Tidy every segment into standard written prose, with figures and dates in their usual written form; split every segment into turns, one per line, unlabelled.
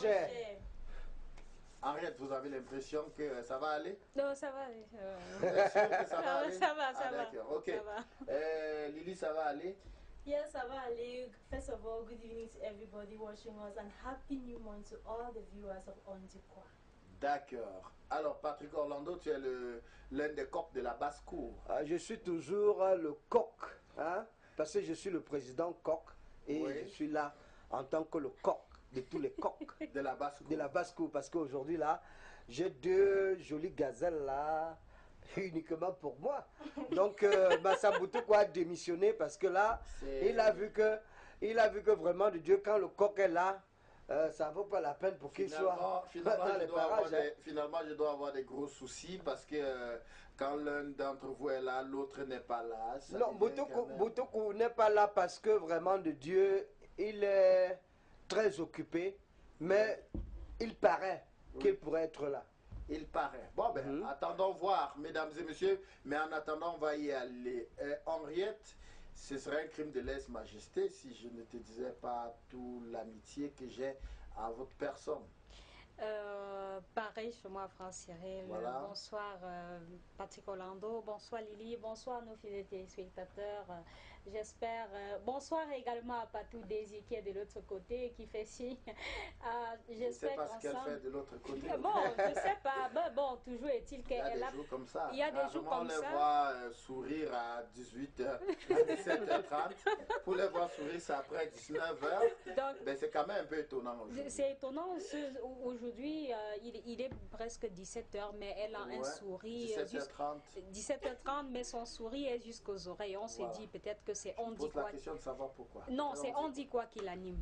gère.
Henriette, vous avez l'impression que ça va aller?
Non, ça va aller.
Vous êtes sûr que ça va aller?
Ça va, ça va.
D'accord, ok.
Ça va.
Lily, ça va aller?
Yes, ça va aller. First of all, good evening to everybody watching us and happy new month to all the viewers of Ondikwa.
D'accord. Alors, Patrick Orlando, tu es l'un des coqs de la basse-cour.
Je suis toujours le coq, hein, parce que je suis le président coq et
Oui.
je suis là en tant que le coq de tous les coqs
De la basse-cour.
de la basse-cour, parce qu'aujourd'hui là, j'ai deux jolies gazelles là, uniquement pour moi. Donc Massaboutoukou a démissionné parce que là, il a vu que vraiment de Dieu, quand le coq est là, ça ne vaut pas la peine pour qu'il soit dans les parages.
Finalement, je dois avoir des gros soucis parce que quand l'un d'entre vous est là, l'autre n'est pas là.
Non, Boutoukou n'est pas là parce que vraiment de Dieu, il est très occupé, mais il paraît qu'il pourrait être là.
Il paraît. Bon, ben, attendons voir, mesdames et messieurs. Mais en attendant, on va y aller. Henriette, ce serait un crime de lèse-majesté si je ne te disais pas toute l'amitié que j'ai à votre personne.
Pareil chez moi, France Cyril.
Voilà.
Bonsoir Patrick Orlando, bonsoir Lily, bonsoir nos fidèles téléspectateurs. J'espère. Bonsoir également à Patou Daisy qui est de l'autre côté et qui fait signe.
Je ne sais pas ce qu'elle fait de l'autre côté.
Bon, je ne sais pas. Bon, toujours est-il qu'elle
Il y a des jours comme ça.
Il y a des jours comme ça.
On les voit sourire à 18h, à 17h30. Pour les voir sourire, c'est après 19h.
Donc,
ben, c'est quand même un peu étonnant aujourd'hui.
C'est étonnant. Aujourd'hui, il est presque 17h, mais elle a un sourire.
17h30.
17h30, mais son sourire est jusqu'aux oreilles. On s'est dit peut-être que c'est on dit
pose
quoi.
la question de savoir pourquoi.
Non, c'est on dit quoi qui l'anime.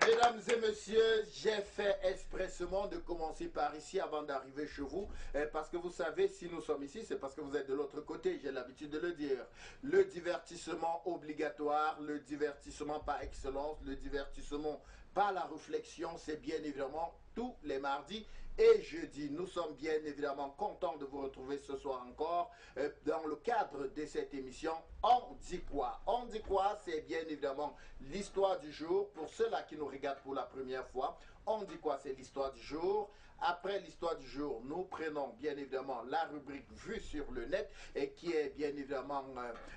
Mesdames et messieurs, j'ai fait expressement de commencer par ici avant d'arriver chez vous. Parce que vous savez, si nous sommes ici, c'est parce que vous êtes de l'autre côté, j'ai l'habitude de le dire. Le divertissement obligatoire, le divertissement par excellence, le divertissement par la réflexion, c'est bien évidemment tous les mardis et jeudis. Nous sommes bien évidemment contents de vous retrouver ce soir encore dans le cadre de cette émission On dit quoi? On dit quoi? C'est bien évidemment l'histoire du jour. Pour ceux-là qui nous regardent pour la première fois, on dit quoi? C'est l'histoire du jour. Après l'histoire du jour, nous prenons bien évidemment la rubrique Vue sur le net et qui est bien évidemment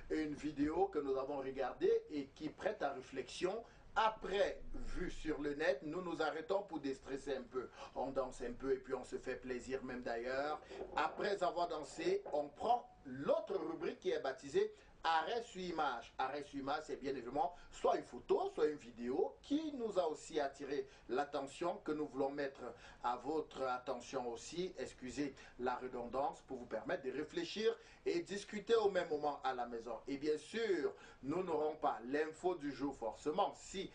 une vidéo que nous avons regardée et qui prête à réflexion. Après, Vue sur le net, nous nous arrêtons pour déstresser un peu. On danse un peu et puis on se fait plaisir même d'ailleurs. Après avoir dansé, on prend l'autre rubrique qui est baptisée Arrêt sur image. Arrêt sur image, c'est bien évidemment soit une photo, soit une vidéo qui nous a aussi attiré l'attention, que nous voulons mettre à votre attention aussi, excusez la redondance, pour vous permettre de réfléchir et discuter au même moment à la maison. Et bien sûr, nous n'aurons pas l'info du jour forcément. Si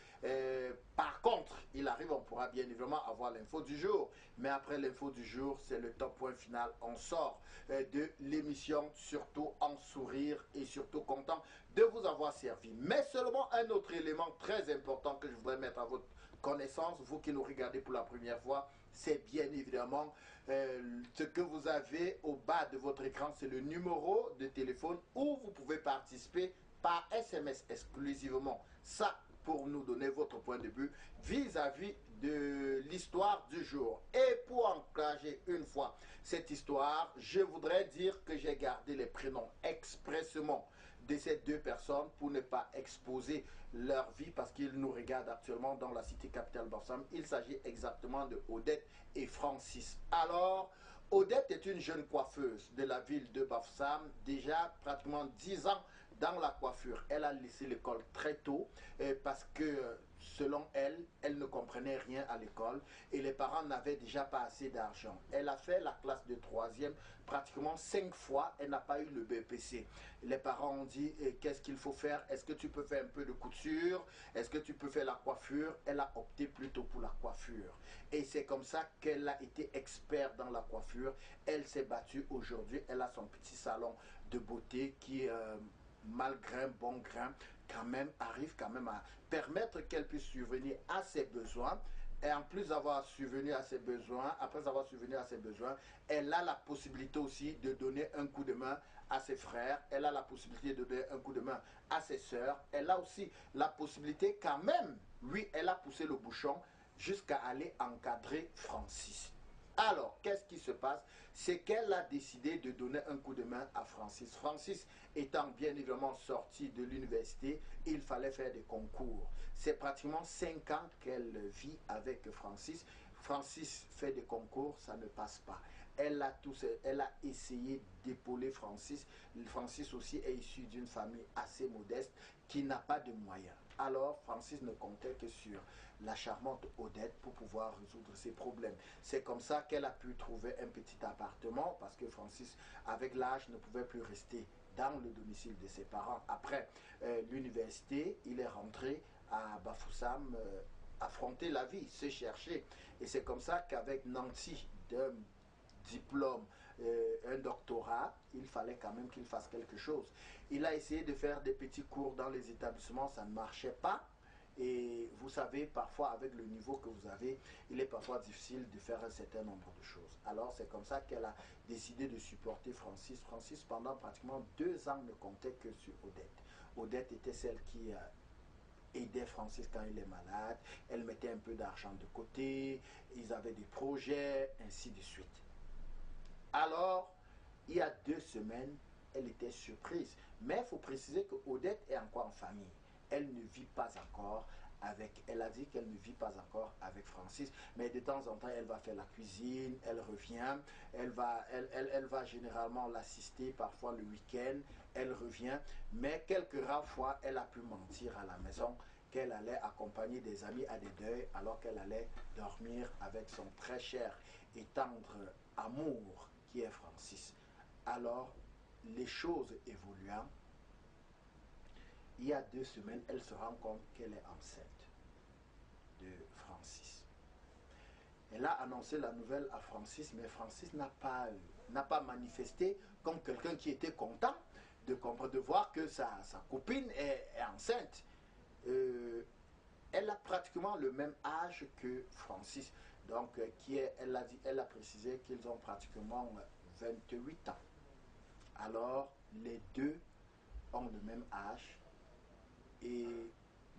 par contre, il arrive, on pourra bien évidemment avoir l'info du jour. Mais après l'info du jour, c'est le top point final. On sort de l'émission, surtout en sourire et surtout content de vous avoir servi. Mais seulement un autre élément très important que je voudrais mettre à votre connaissance, vous qui nous regardez pour la première fois, c'est bien évidemment ce que vous avez au bas de votre écran, c'est le numéro de téléphone où vous pouvez participer par SMS exclusivement. Ça, pour nous donner votre point de vue vis-à-vis de l'histoire du jour. Et pour encourager une fois cette histoire, je voudrais dire que j'ai gardé les prénoms expressément de ces deux personnes pour ne pas exposer leur vie parce qu'ils nous regardent actuellement dans la cité capitale Bafoussam. Il s'agit exactement de Odette et Francis. Alors, Odette est une jeune coiffeuse de la ville de Bafoussam, déjà pratiquement 10 ans dans la coiffure. Elle a laissé l'école très tôt parce que selon elle, elle ne comprenait rien à l'école et les parents n'avaient déjà pas assez d'argent. Elle a fait la classe de 3e pratiquement 5 fois, elle n'a pas eu le BPC. Les parents ont dit, qu'est-ce qu'il faut faire? Est-ce que tu peux faire un peu de couture? Est-ce que tu peux faire la coiffure? Elle a opté plutôt pour la coiffure. Et c'est comme ça qu'elle a été experte dans la coiffure. Elle s'est battue aujourd'hui, elle a son petit salon de beauté qui malgré bon grain, quand même arrive quand même à permettre qu'elle puisse subvenir à ses besoins. Et en plus d'avoir subvenu à ses besoins, après avoir subvenu à ses besoins, elle a la possibilité aussi de donner un coup de main à ses frères. Elle a la possibilité de donner un coup de main à ses sœurs. Elle a aussi la possibilité quand même, oui, elle a poussé le bouchon jusqu'à aller encadrer Francis. Alors, qu'est-ce qui se passe? C'est qu'elle a décidé de donner un coup de main à Francis. Francis étant bien évidemment sorti de l'université, il fallait faire des concours. C'est pratiquement 5 ans qu'elle vit avec Francis. Francis fait des concours, ça ne passe pas. Elle a essayé d'épauler Francis. Francis aussi est issu d'une famille assez modeste qui n'a pas de moyens. Alors, Francis ne comptait que sur la charmante Odette pour pouvoir résoudre ses problèmes. C'est comme ça qu'elle a pu trouver un petit appartement parce que Francis, avec l'âge, ne pouvait plus rester dans le domicile de ses parents. Après l'université, il est rentré à Bafoussam affronter la vie, se chercher. Et c'est comme ça qu'avec Nancy, d'un diplôme, un doctorat, il fallait quand même qu'il fasse quelque chose. Il a essayé de faire des petits cours dans les établissements, ça ne marchait pas. Et vous savez, parfois avec le niveau que vous avez, il est parfois difficile de faire un certain nombre de choses. Alors c'est comme ça qu'elle a décidé de supporter Francis. Francis, pendant pratiquement 2 ans, ne comptait que sur Odette. Odette était celle qui aidait Francis quand il est malade. Elle mettait un peu d'argent de côté. Ils avaient des projets, ainsi de suite. Alors, il y a 2 semaines, elle était surprise. Mais il faut préciser que Odette est encore en famille. Elle ne vit pas encore avec, elle a dit qu'elle ne vit pas encore avec Francis, mais de temps en temps, elle va faire la cuisine, elle revient, elle va généralement l'assister parfois le week-end, elle revient, mais quelques rares fois, elle a pu mentir à la maison qu'elle allait accompagner des amis à des deuils, alors qu'elle allait dormir avec son très cher et tendre amour qui est Francis. Alors, les choses évoluant, il y a 2 semaines, elle se rend compte qu'elle est enceinte de Francis. Elle a annoncé la nouvelle à Francis, mais Francis n'a pas manifesté comme quelqu'un qui était content de voir que sa copine est enceinte. Elle a pratiquement le même âge que Francis. Donc, elle a précisé qu'ils ont pratiquement 28 ans. Alors, les deux ont le même âge. Et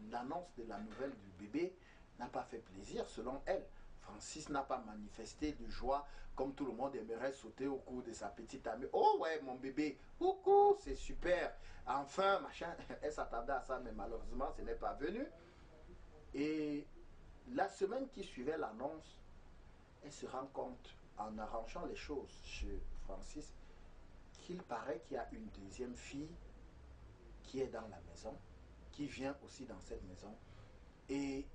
l'annonce de la nouvelle du bébé n'a pas fait plaisir, selon elle. Francis n'a pas manifesté de joie comme tout le monde aimerait sauter au cou de sa petite amie. Oh ouais, mon bébé, coucou, c'est super. Enfin, machin. Elle s'attendait à ça, mais malheureusement, ce n'est pas venu. Et la semaine qui suivait l'annonce, elle se rend compte, en arrangeant les choses chez Francis, qu'il paraît qu'il y a une deuxième fille qui est dans la maison, qui vient aussi dans cette maison. Et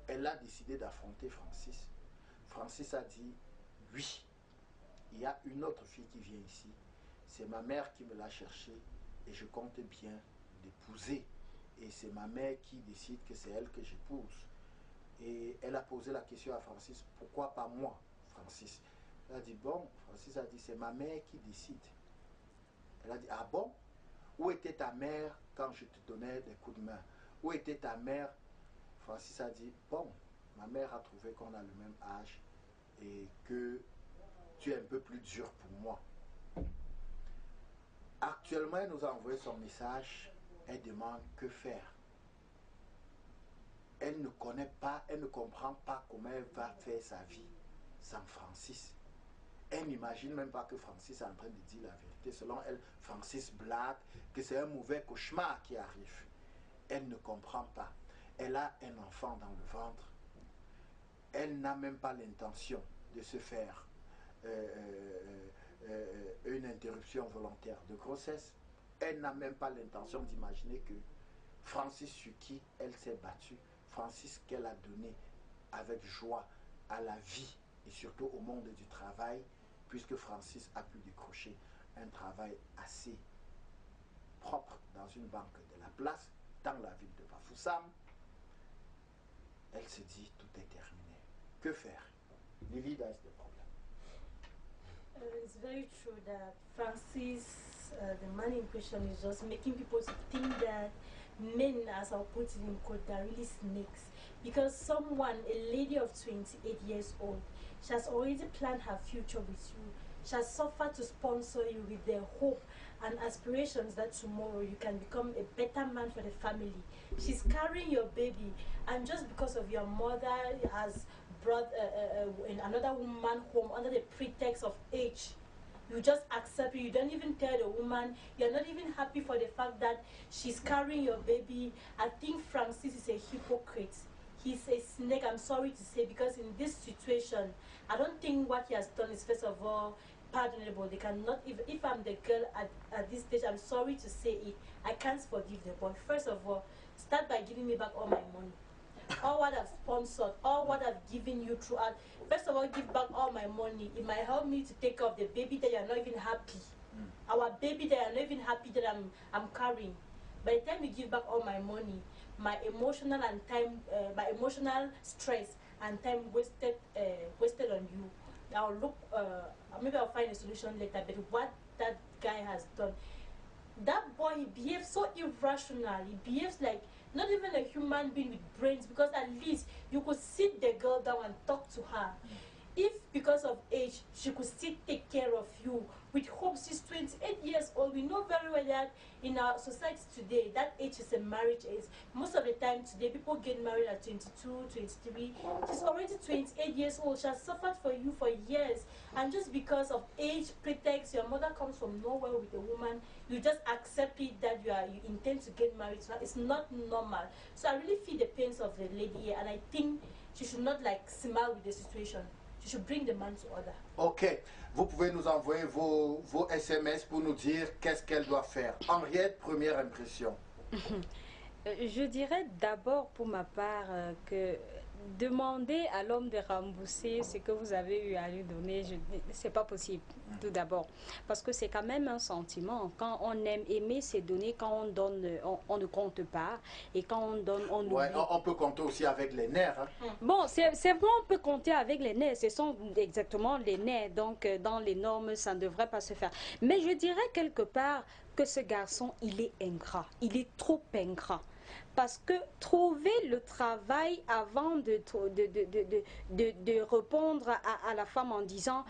elle a décidé d'affronter Francis. Francis a dit, oui, il y a une autre fille qui vient ici. C'est ma mère qui me l'a cherchée et je compte bien l'épouser. Et c'est ma mère qui décide que c'est elle que j'épouse. Et elle a posé la question à Francis, pourquoi pas moi, Francis? Elle a dit, bon, Francis a dit, c'est ma mère qui décide. Elle a dit, ah bon? Où était ta mère quand je te donnais des coups de main? Où était ta mère? Francis a dit, bon, ma mère a trouvé qu'on a le même âge et que tu es un peu plus dur pour moi. Actuellement, elle nous a envoyé son message. Elle demande que faire. Elle ne connaît pas, elle ne comprend pas comment elle va faire sa vie sans Francis. Elle n'imagine même pas que Francis est en train de dire la vérité. Selon elle, Francis blague, que c'est un mauvais cauchemar qui arrive. Elle ne comprend pas. Elle a un enfant dans le ventre. Elle n'a même pas l'intention de se faire une interruption volontaire de grossesse. Elle n'a même pas l'intention d'imaginer que Francis sur qui elle s'est battue, Francis qu'elle a donné avec joie à la vie et surtout au monde du travail, puisque Francis a pu décrocher un travail assez propre dans une banque de la place, dans la ville de Bafoussam. Elle se dit, tout est terminé. Que faire? Lily, that's the problem.
It's very true that Francis, the man in question, is just making people to think that men, as I'll put it in quote, are really snakes. Because someone, a lady of 28 years old, she has already planned her future with you. She has suffered to sponsor you with the hope and aspirations that tomorrow you can become a better man for the family. She's carrying your baby, and just because of your mother has brought another woman home under the pretext of age, you just accept it. You don't even tell the woman. You're not even happy for the fact that she's carrying your baby. I think Francis is a hypocrite. He's a snake, I'm sorry to say, because in this situation, I don't think what he has done is, first of all, pardonable. They cannot, if I'm the girl at this stage, I'm sorry to say it, I can't forgive the boy. First of all, start by giving me back all my money. All what I've sponsored, all what I've given you throughout. First of all, give back all my money. It might help me to take care of the baby that you're not even happy. Our baby that you're not even happy that I'm carrying. By the time you give back all my money, my emotional and time, my emotional stress and time wasted on you. I'll look, maybe I'll find a solution later. But what that guy has done, that boy, he behaves so irrational. He behaves like not even a human being with brains, because at least you could sit the girl down and talk to her. If because of age she could still take care of you with hope. She's 28 years old. We know very well that in our society today, that age is a marriage age. Most of the time today, people get married at 22, 23. She's already 28 years old. She has suffered for you for years. And just because of age pretext, your mother comes from nowhere with a woman, you just accept it that you intend to get married to her. It's not normal. So I really feel the pains of the lady here, and I think she should not like smile with the situation. You should bring the man to order.
Ok, vous pouvez nous envoyer vos SMS pour nous dire qu'est-ce qu'elle doit faire. Henriette, première impression.
Je dirais d'abord pour ma part que demander à l'homme de rembourser ce que vous avez eu à lui donner, c'est pas possible, tout d'abord. Parce que c'est quand même un sentiment. Quand on aime, aimer, c'est donner. Quand on donne, on ne compte pas. Et quand on donne, on oublie.
Ouais, on peut compter aussi avec les nerfs. Hein.
Bon, c'est vrai, on peut compter avec les nerfs. Ce sont exactement les nerfs. Donc, dans les normes, ça ne devrait pas se faire. Mais je dirais quelque part que ce garçon, il est ingrat. Il est trop ingrat. Parce que trouver le travail avant de répondre à la femme en disant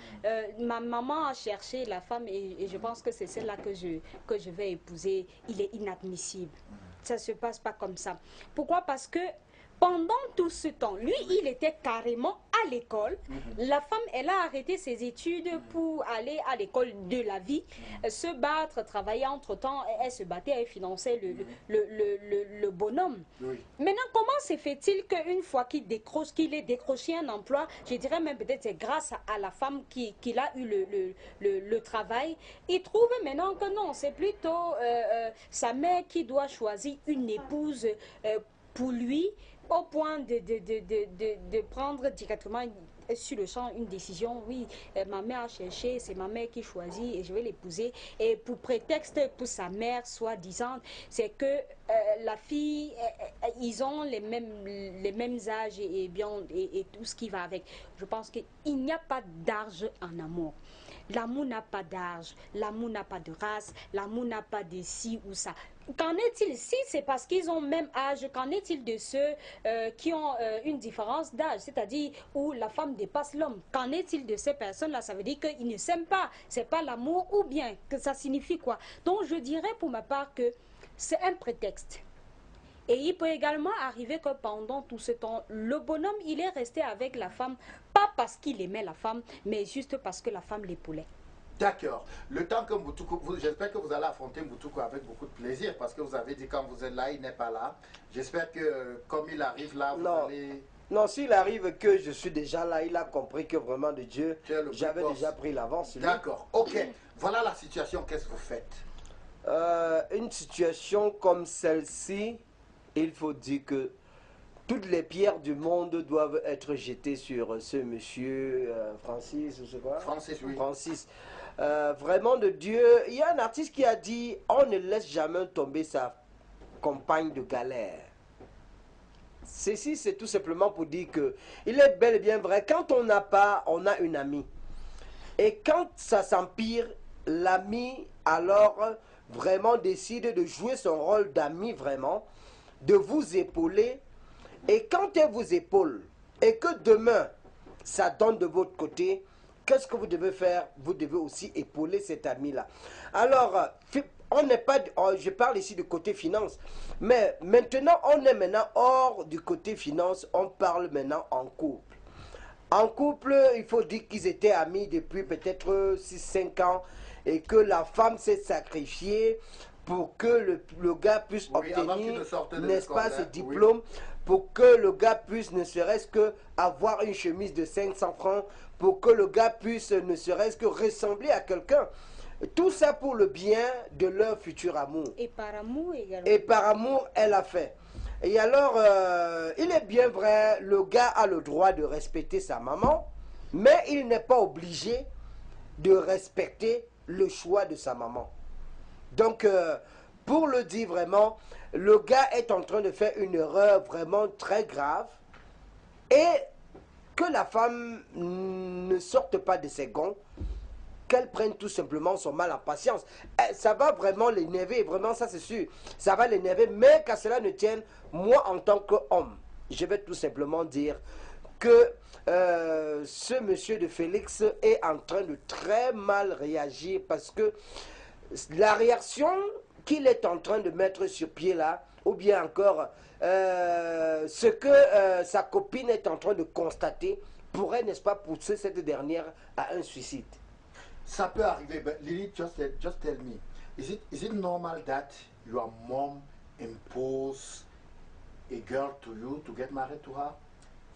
ma maman a cherché la femme et je pense que c'est celle-là que je vais épouser, il est inadmissible. Ça ne se passe pas comme ça. Pourquoi? Parce que pendant tout ce temps, lui, il était carrément à l'école. La femme, elle a arrêté ses études pour aller à l'école de la vie, se battre, travailler entre-temps. Elle se battait, elle finançait le bonhomme. Oui. Maintenant, comment se fait-il qu'une fois qu'il ait décroché un emploi, je dirais même peut-être c'est grâce à la femme qu'il a eu le travail, il trouve maintenant que non, c'est plutôt sa mère qui doit choisir une épouse pour lui, au point de prendre directement sur le champ une décision. Oui, ma mère a cherché, c'est ma mère qui choisit et je vais l'épouser. Et pour prétexte pour sa mère, soi-disant, c'est que la fille, ils ont les mêmes âges et tout ce qui va avec. Je pense qu'il n'y a pas d'âge en amour. L'amour n'a pas d'âge, l'amour n'a pas de race, l'amour n'a pas de ci ou ça. Qu'en est-il? Si c'est parce qu'ils ont le même âge, qu'en est-il de ceux qui ont une différence d'âge, c'est-à-dire où la femme dépasse l'homme? Qu'en est-il de ces personnes-là? Ça veut dire qu'ils ne s'aiment pas, c'est pas l'amour, ou bien que ça signifie quoi? Donc je dirais pour ma part que c'est un prétexte. Et il peut également arriver que pendant tout ce temps, le bonhomme, il est resté avec la femme, pas parce qu'il aimait la femme, mais juste parce que la femme l'épaulait.
D'accord. Le temps que Moutoukou, j'espère que vous allez affronter Moutoukou avec beaucoup de plaisir, parce que vous avez dit quand vous êtes là, il n'est pas là. J'espère que comme il arrive là, vous allez...
Non, s'il arrive que je suis déjà là, il a compris que vraiment de Dieu, j'avais déjà pris l'avance.
D'accord, ok. Voilà la situation, qu'est-ce que vous faites?
Une situation comme celle-ci, il faut dire que toutes les pierres du monde doivent être jetées sur ce monsieur Francis, ou c'est quoi?
Francis, oui.
Francis. Vraiment de Dieu, il y a un artiste qui a dit « On ne laisse jamais tomber sa compagne de galère ». Ceci, c'est tout simplement pour dire que il est bel et bien vrai, quand on n'a pas, on a une amie. Et quand ça s'empire, l'ami alors vraiment décide de jouer son rôle d'ami vraiment, de vous épauler. Et quand elle vous épaule et que demain ça donne de votre côté, qu'est-ce que vous devez faire? Vous devez aussi épauler cet ami-là. Alors, on n'est pas, je parle ici du côté finance, mais maintenant, on est maintenant hors du côté finance, on parle maintenant en couple. En couple, il faut dire qu'ils étaient amis depuis peut-être 6-5 ans et que la femme s'est sacrifiée pour que le gars puisse obtenir, n'est-ce pas, ce diplôme, pour que le gars puisse ne serait-ce que avoir une chemise de 500 francs, pour que le gars puisse ne serait-ce que ressembler à quelqu'un. Tout ça pour le bien de leur futur amour.
Et par amour également.
Et par amour, elle a fait. Et alors, il est bien vrai, le gars a le droit de respecter sa maman, mais il n'est pas obligé de respecter le choix de sa maman. Donc, pour le dire vraiment, le gars est en train de faire une erreur vraiment très grave et que la femme ne sorte pas de ses gonds, qu'elle prenne tout simplement son mal en patience. Ça va vraiment l'énerver, vraiment ça c'est sûr. Ça va l'énerver, mais qu'à cela ne tienne, moi en tant qu'homme, je vais tout simplement dire que ce monsieur de Félix est en train de très mal réagir parce que la réaction qu'il est en train de mettre sur pied là, ou bien encore ce que sa copine est en train de constater, pourrait, n'est-ce pas, pousser cette dernière à un suicide.
Ça peut arriver, but Lily, just tell me, is it normal that your mom imposed a girl to you to get married to her?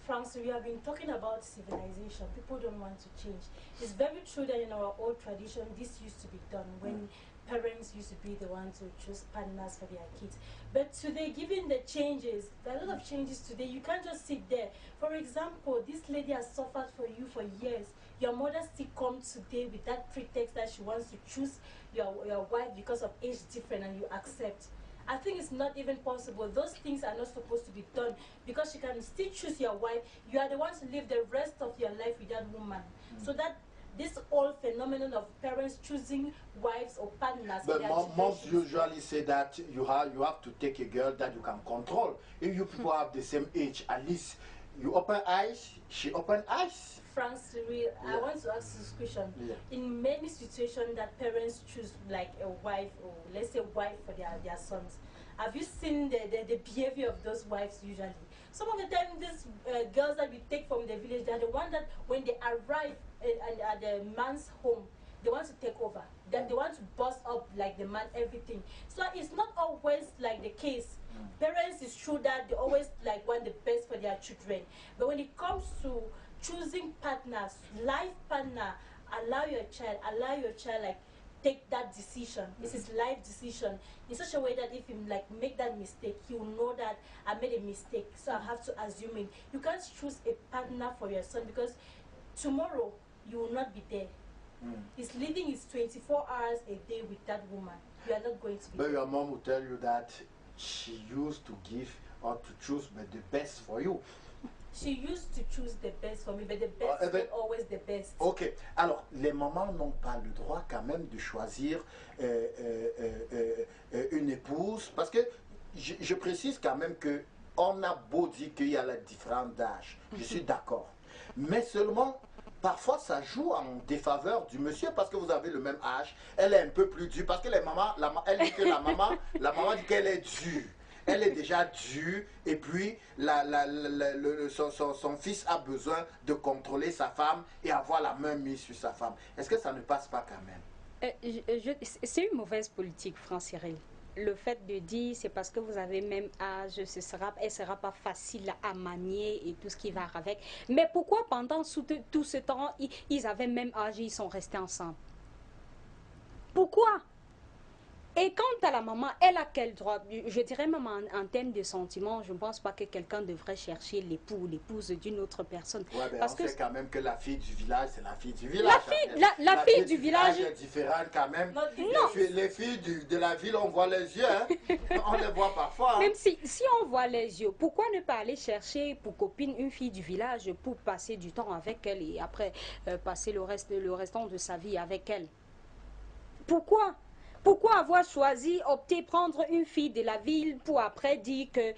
France, we have been talking about civilization. People don't want to change. It's very true that in our old tradition, this used to be done when parents used to be the ones who choose partners for their kids. But today, given the changes, there are a lot of changes today. You can't just sit there. For example, this lady has suffered for you for years. Your mother still comes today with that pretext that she wants to choose your wife because of age difference, and you accept. I think it's not even possible. Those things are not supposed to be done because you can still choose your wife. You are the ones to live the rest of your life with that woman. So that this whole phenomenon of parents choosing wives or partners.
But moms usually say that you have to take a girl that you can control. If you people have the same age, at least you open eyes, she open eyes.
France, I want to ask this question. Yeah. In many situations that parents choose like a wife or let's say wife for their sons, have you seen the behavior of those wives usually? Some of the time these girls that we take from the village, they're the ones that when they arrive at the man's home, they want to take over. Then they want to boss up like the man, everything. So it's not always like the case. Parents, it's true that they always like want the best for their children. But when it comes to choosing partners, life partner, allow your child like take that decision. This is life decision in such a way that if you like make that mistake, he will know that I made a mistake, so I have to assume it. You can't choose a partner for your son because tomorrow you will not be there. He's living his 24 hours a day with that woman. You are not going to be
But
there.
your mom will tell you that she used to give or to choose but the best for you.
She used to choose the best for me, but the best is not always the best.
Ok. Alors, les mamans n'ont pas le droit quand même de choisir une épouse parce que je précise quand même que on a beau dire qu'il y a la différence d'âge. Je suis d'accord. Mais seulement, parfois, ça joue en défaveur du monsieur parce que vous avez le même âge. Elle est un peu plus dure parce que les mamans, elle dit que la maman dit qu'elle est dure. Elle est déjà due et puis son fils a besoin de contrôler sa femme et avoir la main mise sur sa femme. Est-ce que ça ne passe pas quand même?
C'est une mauvaise politique, Franck-Cyril. Le fait de dire c'est parce que vous avez le même âge, elle ne sera pas facile à manier et tout ce qui va avec. Mais pourquoi pendant tout ce temps, ils avaient le même âge et ils sont restés ensemble? Pourquoi? Et quant à la maman, elle a quel droit? Je dirais même en termes de sentiments, je ne pense pas que quelqu'un devrait chercher l'époux ou l'épouse d'une autre personne.
Ouais, ben
parce
on sait quand même que la fille du village, c'est la fille du
La
village.
fille du village
est différente quand même.
Non.
Les filles de la ville, on voit les yeux. Hein? On les voit parfois. Hein?
Même si on voit les yeux, pourquoi ne pas aller chercher pour copine une fille du village pour passer du temps avec elle et après passer le restant de sa vie avec elle? Pourquoi? Pourquoi avoir choisi, opté prendre une fille de la ville pour après dire que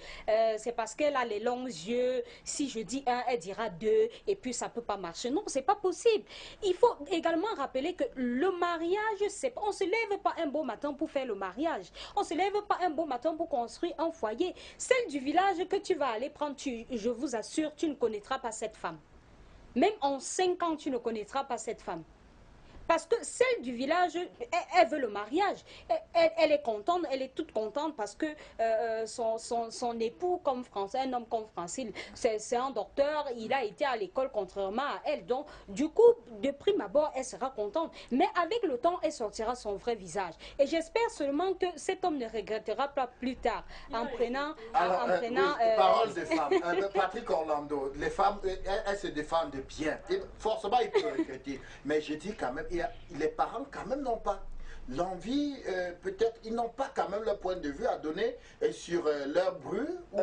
c'est parce qu'elle a les longs yeux, si je dis un, elle dira deux, et puis ça ne peut pas marcher. Non, c'est pas possible. Il faut également rappeler que le mariage, on ne se lève pas un beau matin pour faire le mariage. On ne se lève pas un beau matin pour construire un foyer. Celle du village que tu vas aller prendre, je vous assure, tu ne connaîtras pas cette femme. Même en 5 ans, tu ne connaîtras pas cette femme. Parce que celle du village, elle veut le mariage. Elle est contente, elle est toute contente parce que son époux, comme un homme comme Francine, c'est un docteur, il a été à l'école contrairement à elle. Donc, du coup, de prime abord, elle sera contente. Mais avec le temps, elle sortira son vrai visage. Et j'espère seulement que cet homme ne regrettera pas plus tard en prenant...
Parole des femmes. Patrick Orlando, les femmes, elles se défendent bien. Et forcément, ils peuvent regretter. Mais je dis quand même, les parents quand même n'ont pas l'envie, peut-être, ils n'ont pas quand même leur point de vue à donner sur leur bru, ou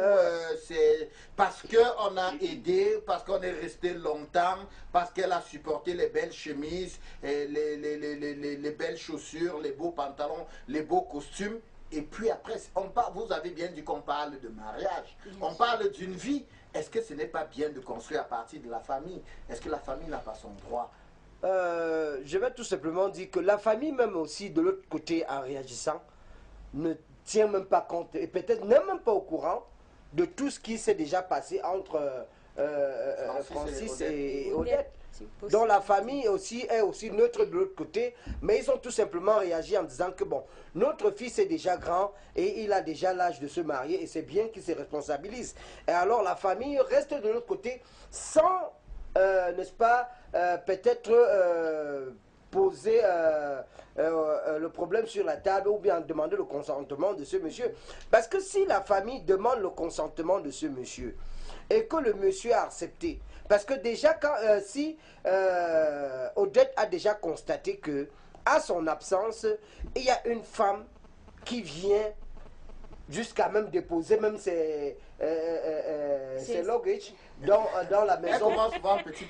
c'est parce qu'on a aidé, parce qu'on est resté longtemps, parce qu'elle a supporté les belles chemises, les belles chaussures, les beaux pantalons, les beaux costumes. Et puis après, vous avez bien dit qu'on parle de mariage, on parle d'une vie. Est-ce que ce n'est pas bien de construire à partir de la famille? Est-ce que la famille n'a pas son droit?
Je vais tout simplement dire que la famille même aussi de l'autre côté en réagissant ne tient même pas compte et peut-être n'est même pas au courant de tout ce qui s'est déjà passé entre Francis et Odette. Donc la famille aussi est aussi neutre de l'autre côté, mais ils ont tout simplement réagi en disant que bon, notre fils est déjà grand et il a déjà l'âge de se marier et c'est bien qu'il se responsabilise. Et alors la famille reste de l'autre côté sans, n'est-ce pas, peut-être poser le problème sur la table ou bien demander le consentement de ce monsieur. Parce que si la famille demande le consentement de ce monsieur et que le monsieur a accepté, parce que déjà, si Odette a déjà constaté que à son absence, il y a une femme qui vient jusqu'à même déposer même ses luggage dans la maison.
Elle commence souvent petit.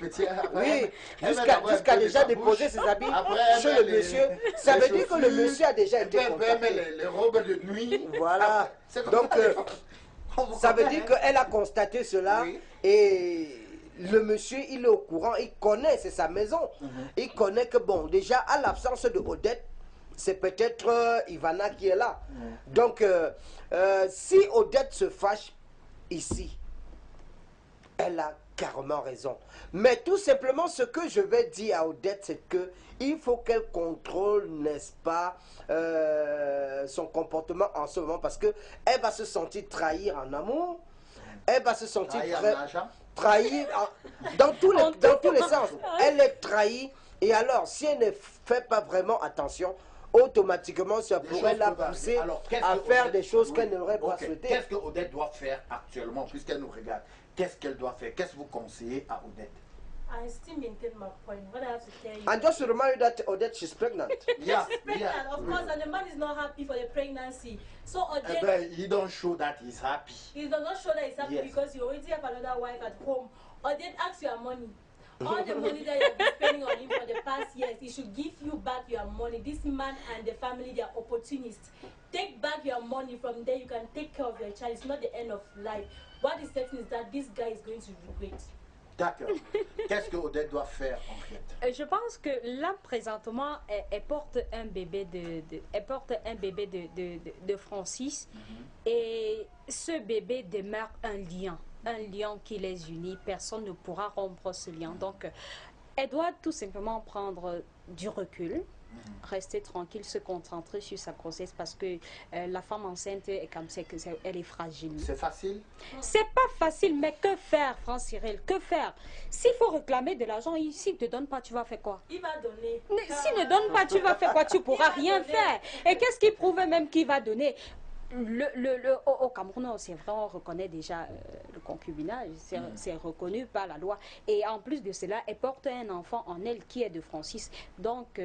Oui, jusqu'à déjà déposer ses habits chez le monsieur. Ça veut dire que le monsieur a déjà été contacté.
Les robes de nuit.
Voilà. Donc, ça veut dire qu'elle a constaté cela et le monsieur, il est au courant, il connaît, c'est sa maison. Il connaît que, bon, déjà, à l'absence de Odette, c'est peut-être Ivana qui est là. Donc, si Odette se fâche ici, elle a carrément raison. Mais tout simplement, ce que je vais dire à Odette, c'est que il faut qu'elle contrôle, n'est-ce pas, son comportement en ce moment, parce que elle va se sentir trahir en amour, elle va se sentir trahie dans tous les sens. Elle est trahie, et alors, si elle ne fait pas vraiment attention, automatiquement, ça pourrait la pousser à faire des choses qu'elle n'aurait pas souhaitées.
Qu'est-ce que Odette doit faire actuellement, puisqu'elle nous regarde? Qu'est-ce qu'elle doit faire? Qu'est-ce que vous conseillez à Odette?
I still maintain my point. What I have to tell you.
And just to remind you that Odette, she's pregnant.
Yeah,
She's pregnant, of course, and the man is not happy for the pregnancy. So Odette,
but he don't show that he's happy.
he does not show that he's happy because you already have another wife at home. Odette asks your money. All the money that you have been spending on him for the past years, he should give you back your money. This man and the family, they are opportunists. Take back your money. From there, you can take care of your child. It's not the end of life. What is certain is that this guy is going to regret.
D'accord. Qu'est-ce que Odette doit faire en fait?
Je pense que là, présentement, elle porte un bébé de Francis. Et ce bébé demeure un lien qui les unit. Personne ne pourra rompre ce lien. Donc, elle doit tout simplement prendre du recul, rester tranquille, se concentrer sur sa grossesse parce que la femme enceinte est comme ça, elle est fragile.
C'est facile?
C'est pas facile, mais que faire, Franck-Cyril? Que faire? S'il faut réclamer de l'argent, s'il ne te donne pas, tu vas faire quoi?
Il va donner.
S'il ne donne pas, tu vas faire quoi? Tu pourras rien faire. Et qu'est-ce qui prouve même qu'il va donner? Au Cameroun, c'est vrai, on reconnaît déjà le concubinage, c'est reconnu par la loi. Et en plus de cela, elle porte un enfant en elle qui est de Francis. Donc,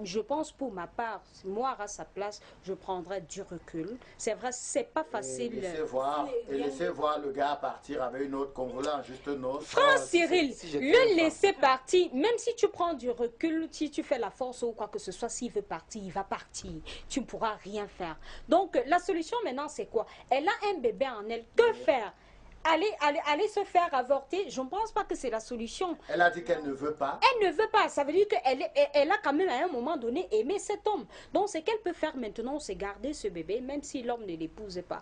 je pense pour ma part, moi à sa place, je prendrais du recul. C'est vrai, c'est pas facile.
Et laissez voir le gars partir avec une autre Congolais, juste une autre.
France Cyril, le laisser partir, même si tu prends du recul, si tu fais la force ou quoi que ce soit, s'il veut partir, il va partir. Tu ne pourras rien faire. Donc la solution maintenant, c'est quoi? Elle a un bébé en elle. Que faire? Aller se faire avorter, je ne pense pas que c'est la solution.
Elle a dit qu'elle ne veut pas.
Elle ne veut pas, ça veut dire qu'elle a quand même à un moment donné aimé cet homme. Donc ce qu'elle peut faire maintenant, c'est garder ce bébé, même si l'homme ne l'épouse pas.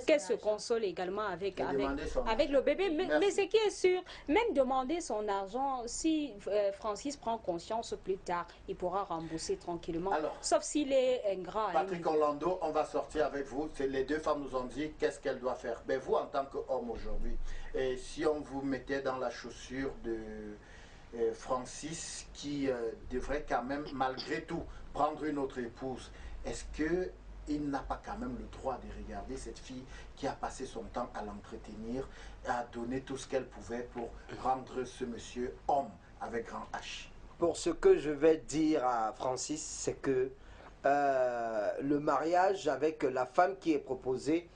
Qu'elle se console également avec le bébé. Mais ce qui est sûr, même demander son argent, si Francis prend conscience plus tard, il pourra rembourser tranquillement. Alors, sauf s'il est ingrat.
Patrick Orlando, on va sortir avec vous. Les deux femmes nous ont dit qu'est-ce qu'elle doit faire. Ben vous, en tant qu'homme aujourd'hui, et si on vous mettait dans la chaussure de Francis, qui devrait quand même malgré tout prendre une autre épouse, est-ce que il n'a pas quand même le droit de regarder cette fille qui a passé son temps à l'entretenir, à donner tout ce qu'elle pouvait pour rendre ce monsieur homme avec grand H?
Pour ce que je vais dire à Francis, c'est que le mariage avec la femme qui est proposée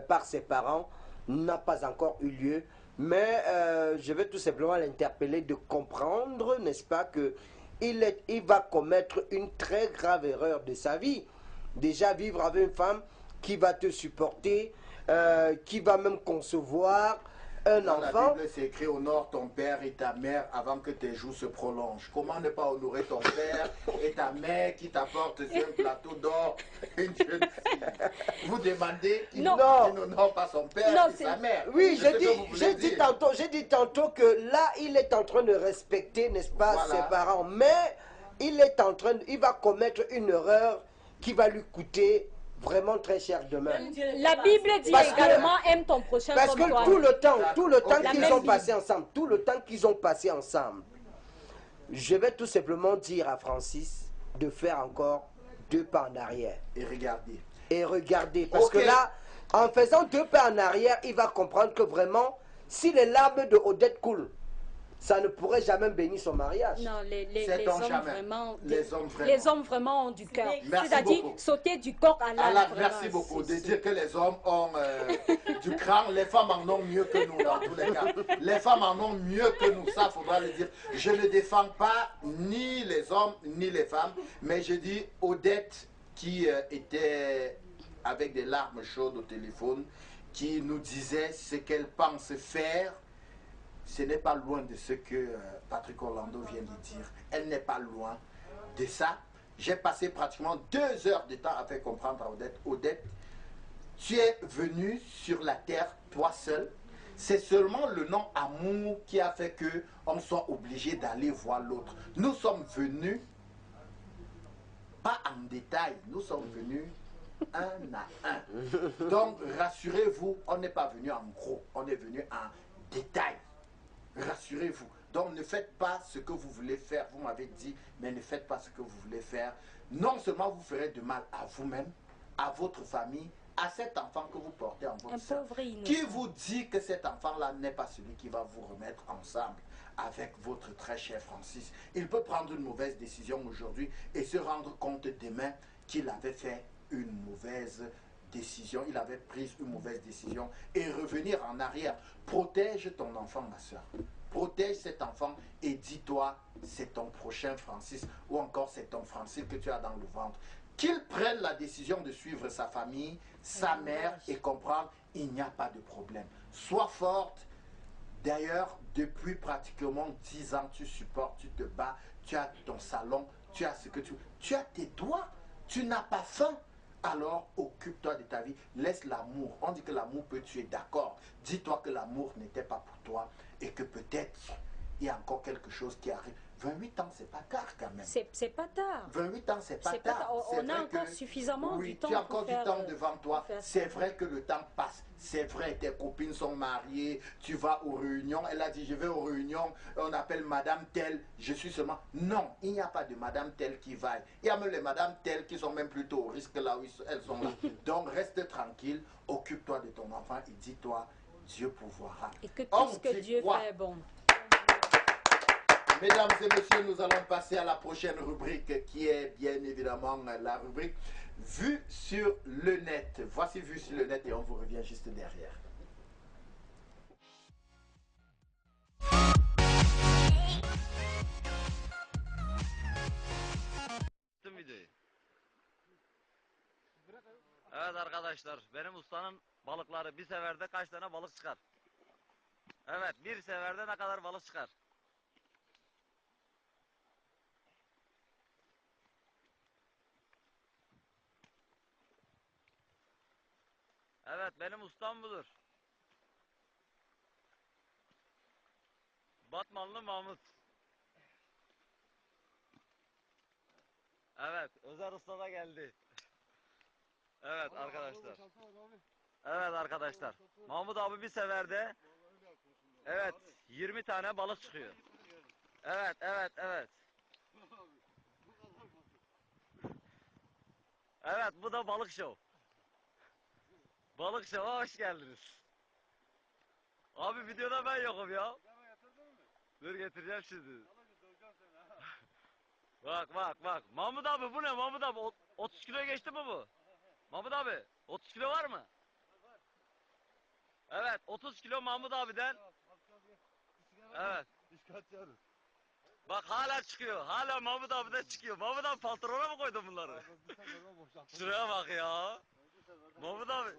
par ses parents n'a pas encore eu lieu, mais je vais tout simplement l'interpeller de comprendre, n'est-ce pas, que il va commettre une très grave erreur de sa vie. Déjà vivre avec une femme qui va te supporter, qui va même concevoir un enfant.
Dans la Bible, c'est écrit: honore ton père et ta mère avant que tes jours se prolongent. Comment ne pas honorer ton père et ta mère qui t'apportent sur un plateau d'or une jeune fille? Vous demandez qu'il n'honore pas son père et sa mère.
Oui, j'ai dit tantôt que là, il est en train de respecter, n'est-ce pas, ses parents. Mais il va commettre une erreur qui va lui coûter vraiment très cher demain.
La Bible dit également aime ton prochain comme toi.
Parce que tout le temps qu'ils ont passé ensemble, je vais tout simplement dire à Francis de faire encore 2 pas en arrière. Et regarder. Parce que là, en faisant 2 pas en arrière, il va comprendre que vraiment, si les larmes de Odette coulent, ça ne pourrait jamais bénir son mariage.
Non, les hommes vraiment ont du cœur. C'est-à-dire sauter du corps à l'âme.
Merci beaucoup de dire que les hommes ont du cran. Les femmes en ont mieux que nous dans tous les cas. Les femmes en ont mieux que nous, ça faudra le dire. Je ne défends pas ni les hommes ni les femmes, mais je dis Odette qui était avec des larmes chaudes au téléphone, qui nous disait ce qu'elle pense faire. Ce n'est pas loin de ce que Patrick Orlando vient de dire. Elle n'est pas loin de ça. J'ai passé pratiquement 2 heures de temps à faire comprendre à Odette: Odette, tu es venu sur la terre, toi seul. C'est seulement le nom amour qui a fait qu'on soit obligé d'aller voir l'autre. Nous sommes venus, pas en détail, nous sommes venus un à un. Donc rassurez-vous, on n'est pas venu en gros, on est venu en détail. Rassurez-vous. Donc ne faites pas ce que vous voulez faire. Vous m'avez dit, mais ne faites pas ce que vous voulez faire. Non seulement vous ferez de mal à vous-même, à votre famille, à cet enfant que vous portez en votre sein. Qui vous dit que cet enfant-là n'est pas celui qui va vous remettre ensemble avec votre très cher Francis? Il peut prendre une mauvaise décision aujourd'hui et se rendre compte demain qu'il avait fait une mauvaise décision, il avait pris une mauvaise décision et revenir en arrière. Protège ton enfant, ma soeur. Protège cet enfant et dis-toi, c'est ton prochain Francis, ou encore c'est ton Francis que tu as dans le ventre. Qu'il prenne la décision de suivre sa famille, sa mère et comprendre, il n'y a pas de problème. Sois forte. D'ailleurs, depuis pratiquement 10 ans, tu supportes, tu te bats, tu as ton salon, tu as ce que tu as tes doigts, tu n'as pas faim. Alors, occupe-toi de ta vie, laisse l'amour. On dit que l'amour peut tuer, d'accord. Dis-toi que l'amour n'était pas pour toi et que peut-être il y a encore quelque chose qui arrive. 28 ans, c'est pas tard quand même.
C'est pas tard.
28 ans, c'est pas tard.
On a encore suffisamment du temps.
Tu as encore du temps devant toi. C'est vrai que le temps passe. C'est vrai, tes copines sont mariées. Tu vas aux réunions. Elle a dit, je vais aux réunions. On appelle madame telle. Je suis seulement... Non, il n'y a pas de madame telle qui vaille. Il y a même les madame telles qui sont même plutôt au risque là où elles sont là. Donc, reste tranquille. Occupe-toi de ton enfant et dis-toi, Dieu pourvoira.
Et que tout ce que Dieu fait est bon.
Mesdames et messieurs, nous allons passer à la prochaine rubrique qui est bien évidemment la rubrique Vue sur le net. Voici Vue sur le net et on vous revient juste derrière.
Evet arkadaşlar, benim ustanın balıkları bir seferde kaç tane balık çıkar? Evet, bir seferde ne kadar balık çıkar? Evet, benim ustam budur. Batmanlı Mahmut. Evet, Özer Usta da geldi. Evet arkadaşlar. Evet arkadaşlar. Mahmut abi bir seferde evet 20 tane balık çıkıyor. Evet, evet, evet. Evet, bu da balık şov. Balık şova hoş geldiniz. Abi videoda ben yokum ya. Dur getireceğim şimdi. Bak bak bak. Mahmut abi bu ne Mahmut abi? 30 kilo geçti mi bu? Mahmut abi 30 kilo var mı? Evet 30 kilo Mahmut abiden. Evet. Bak hala çıkıyor. Hala Mahmut abiden çıkıyor. Mahmut abi paltrona mı koydun bunları? Şuraya bak ya. Mahmut abi.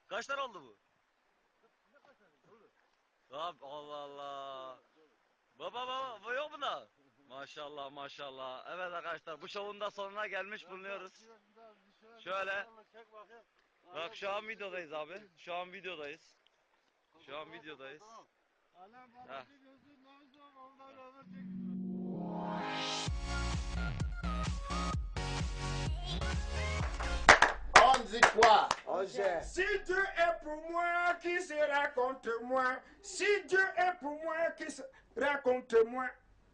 Kaç tane oldu bu? Abi, Allah Allah. Baba bu yok mu da? Maşallah maşallah. Evet arkadaşlar bu şovun da sonuna gelmiş bulunuyoruz. Şöyle. Bak şu an videodayız abi. Şu an videodayız. Şu an videodayız. Heh.
On dit quoi?
On gère.
Si Dieu est pour moi, qui sera contre moi? Si Dieu est pour moi, qui sera contre moi?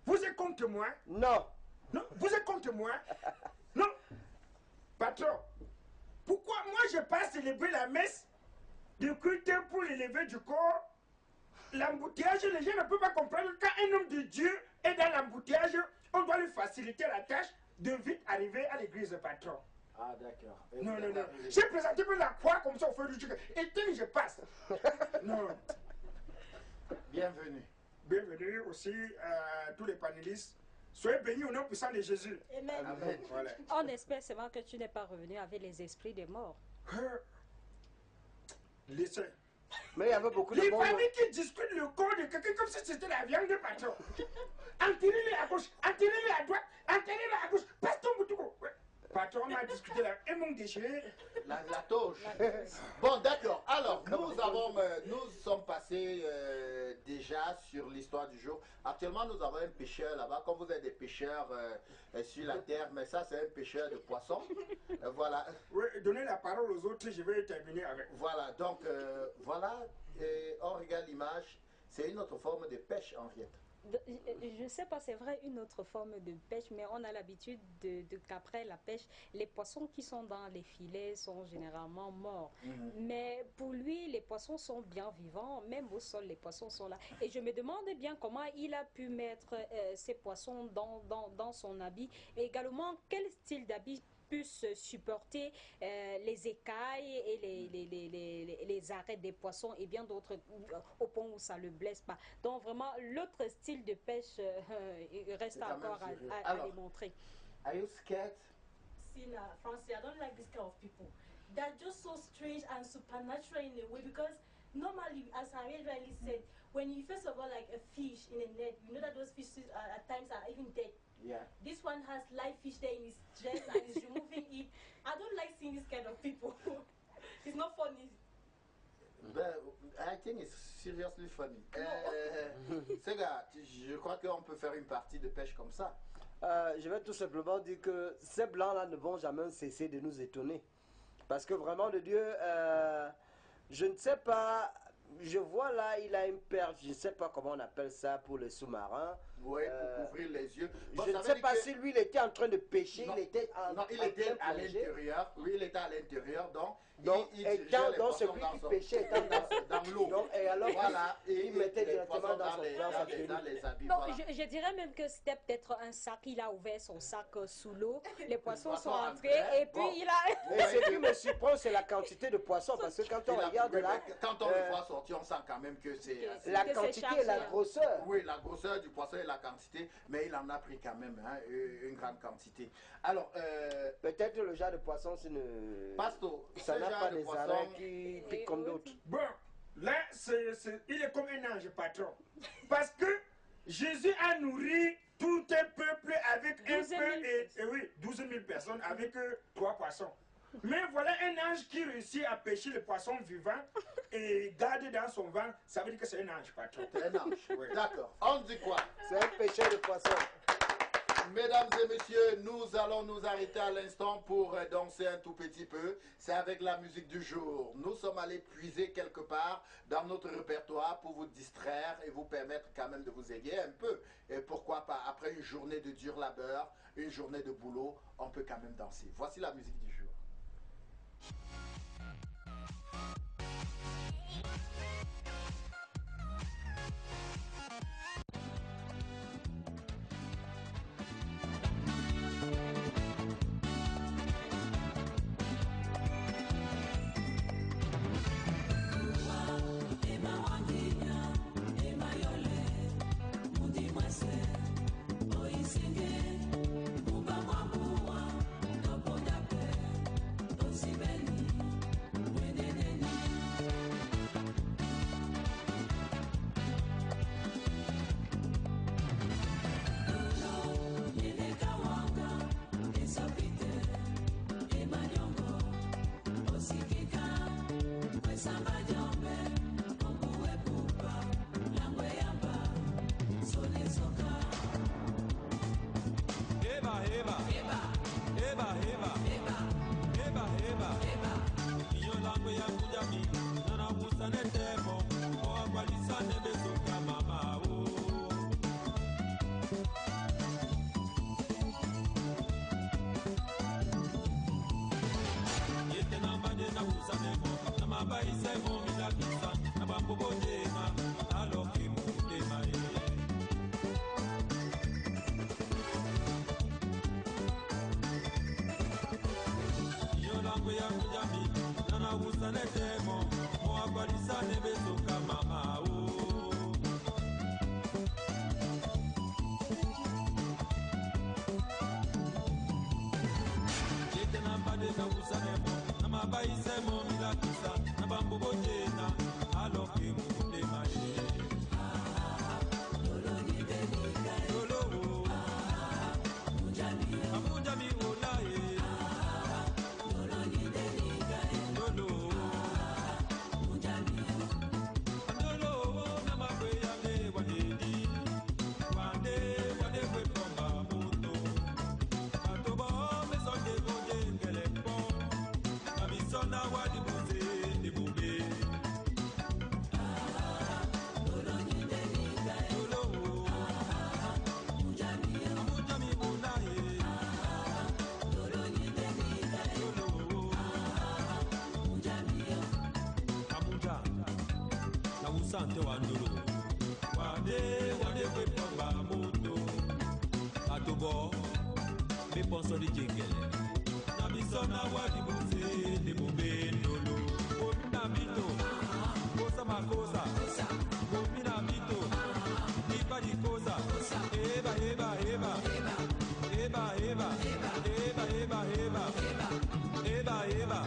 Vous êtes contre moi?
Non.
Non, vous êtes contre moi? Non. Patron, pourquoi moi je passe célébrer la messe de culte pour l'élever du corps? L'embouteillage, les gens ne peuvent pas comprendre. Quand un homme de Dieu est dans l'embouteillage, on doit lui faciliter la tâche de vite arriver à l'église, patron.
Ah d'accord.
Non, non, non. J'ai présenté pour la croix comme ça au feu du truc. Et dès je passe. Non.
Bienvenue.
Bienvenue aussi à tous les panélistes. Soyez bénis au nom puissant de Jésus.
Amen.
Amen.
Voilà.
On espère seulement que tu n'es pas revenu avec les esprits des morts.
Laissez.
Mais il y avait beaucoup de
Les
monde.
familles qui discutent le corps de quelqu'un comme si c'était la viande de patron. Enterrez-les à gauche, enterrez-les à droite, enterrez-les à gauche. Passe ton bouton. Ouais. Patron, on a discuté là. Et mon déchiré.
La touche. Bon, d'accord. Alors, nous sommes passés déjà sur l'histoire du jour. Actuellement, nous avons un pêcheur là-bas. Comme vous êtes des pêcheurs sur la terre, mais ça, c'est un pêcheur de poissons. Voilà.
Oui, donnez la parole aux autres, je vais terminer avec.
Voilà. Donc, voilà. On regarde l'image. C'est une autre forme de pêche, Henriette.
Je ne sais pas, c'est vrai, une autre forme de pêche, mais on a l'habitude qu'après la pêche, les poissons qui sont dans les filets sont généralement morts. Mais pour lui, les poissons sont bien vivants, même au sol, les poissons sont là. Et je me demande bien comment il a pu mettre ces poissons dans son habit, et également quel style d'habit puisse supporter les écailles et les arrêts des poissons et bien d'autres au point où ça ne le blesse pas. Donc vraiment, l'autre style de pêche il reste encore à démontrer.
Are you scared?
Sina, Francie, I don't like this kind of people. They're just so strange and supernatural in a way because normally, as I rightly said, when you first of all like a fish in a net, you know that those fishes at times are even dead.
Yeah.
This one has live fish there in his dress and is removing it. I don't like seeing this kind of people. It's not funny.
But I think it's seriously funny. Ces gars, je crois qu'on peut faire une partie de pêche comme ça.
Je vais tout simplement dire que ces blancs-là ne vont jamais cesser de nous étonner. Parce que vraiment, de Dieu, je ne sais pas, je vois là, il a une perche, je ne sais pas comment on appelle ça pour le sous-marin.
Oui, pour couvrir les yeux. Bon,
je ne sais pas si lui, il était en train de pêcher,
non,
il était
non, il était à l'intérieur. Oui, il était à l'intérieur, donc il
étant dans celui qui pêchait, étant
dans l'eau.
Et alors,
voilà,
il mettait directement dans
les habits.
Non, voilà. je dirais même que c'était peut-être un sac, il a ouvert son sac sous l'eau, les poissons sont entrés et puis il a...
Et ce qui me surprend, c'est la quantité de poissons, parce que quand on regarde là...
Quand on le voit sortir, on sent quand même que c'est...
La quantité et la grosseur.
Oui, la grosseur du poisson et la quantité, mais il en a pris quand même une grande quantité. Alors,
peut-être le genre de poisson, c'est une...
Pasto,
ça n'a pas des arrêts qui piquent comme d'autres.
Bon, là, il est comme un ange, patron. Parce que Jésus a nourri tout un peuple avec un peu, et oui, 12 000 personnes avec 3 poissons. Mais voilà un ange qui réussit à pêcher le poisson vivant et garder dans son ventre, ça veut dire que c'est un ange, patron.
Un ange, oui. D'accord. On dit quoi?
C'est un pêcheur de poissons.
Mesdames et messieurs, nous allons nous arrêter à l'instant pour danser un tout petit peu. C'est avec la musique du jour. Nous sommes allés puiser quelque part dans notre répertoire pour vous distraire et vous permettre quand même de vous égayer un peu. Et pourquoi pas, après une journée de dur labeur, une journée de boulot, on peut quand même danser. Voici la musique du jour.
Sante wandulu wade kwe pomba moto atobo me ponso di jengele na bisona wadi buse de mobendolo omina bito kosa makosa omina bito nipa di kosa eba eba eba eba eba eba eba eba eba eba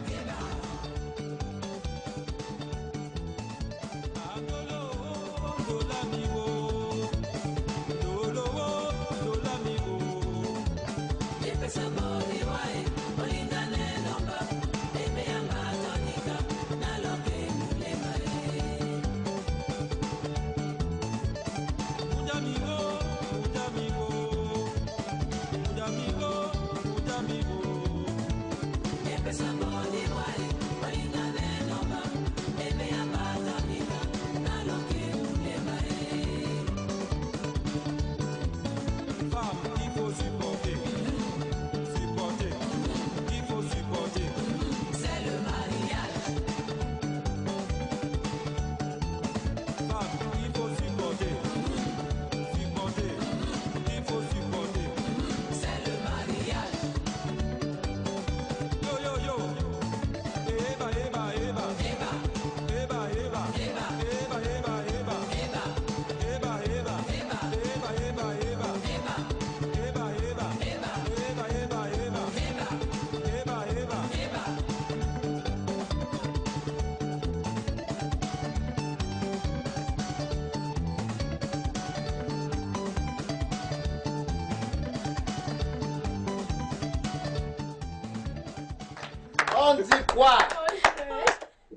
On dit quoi?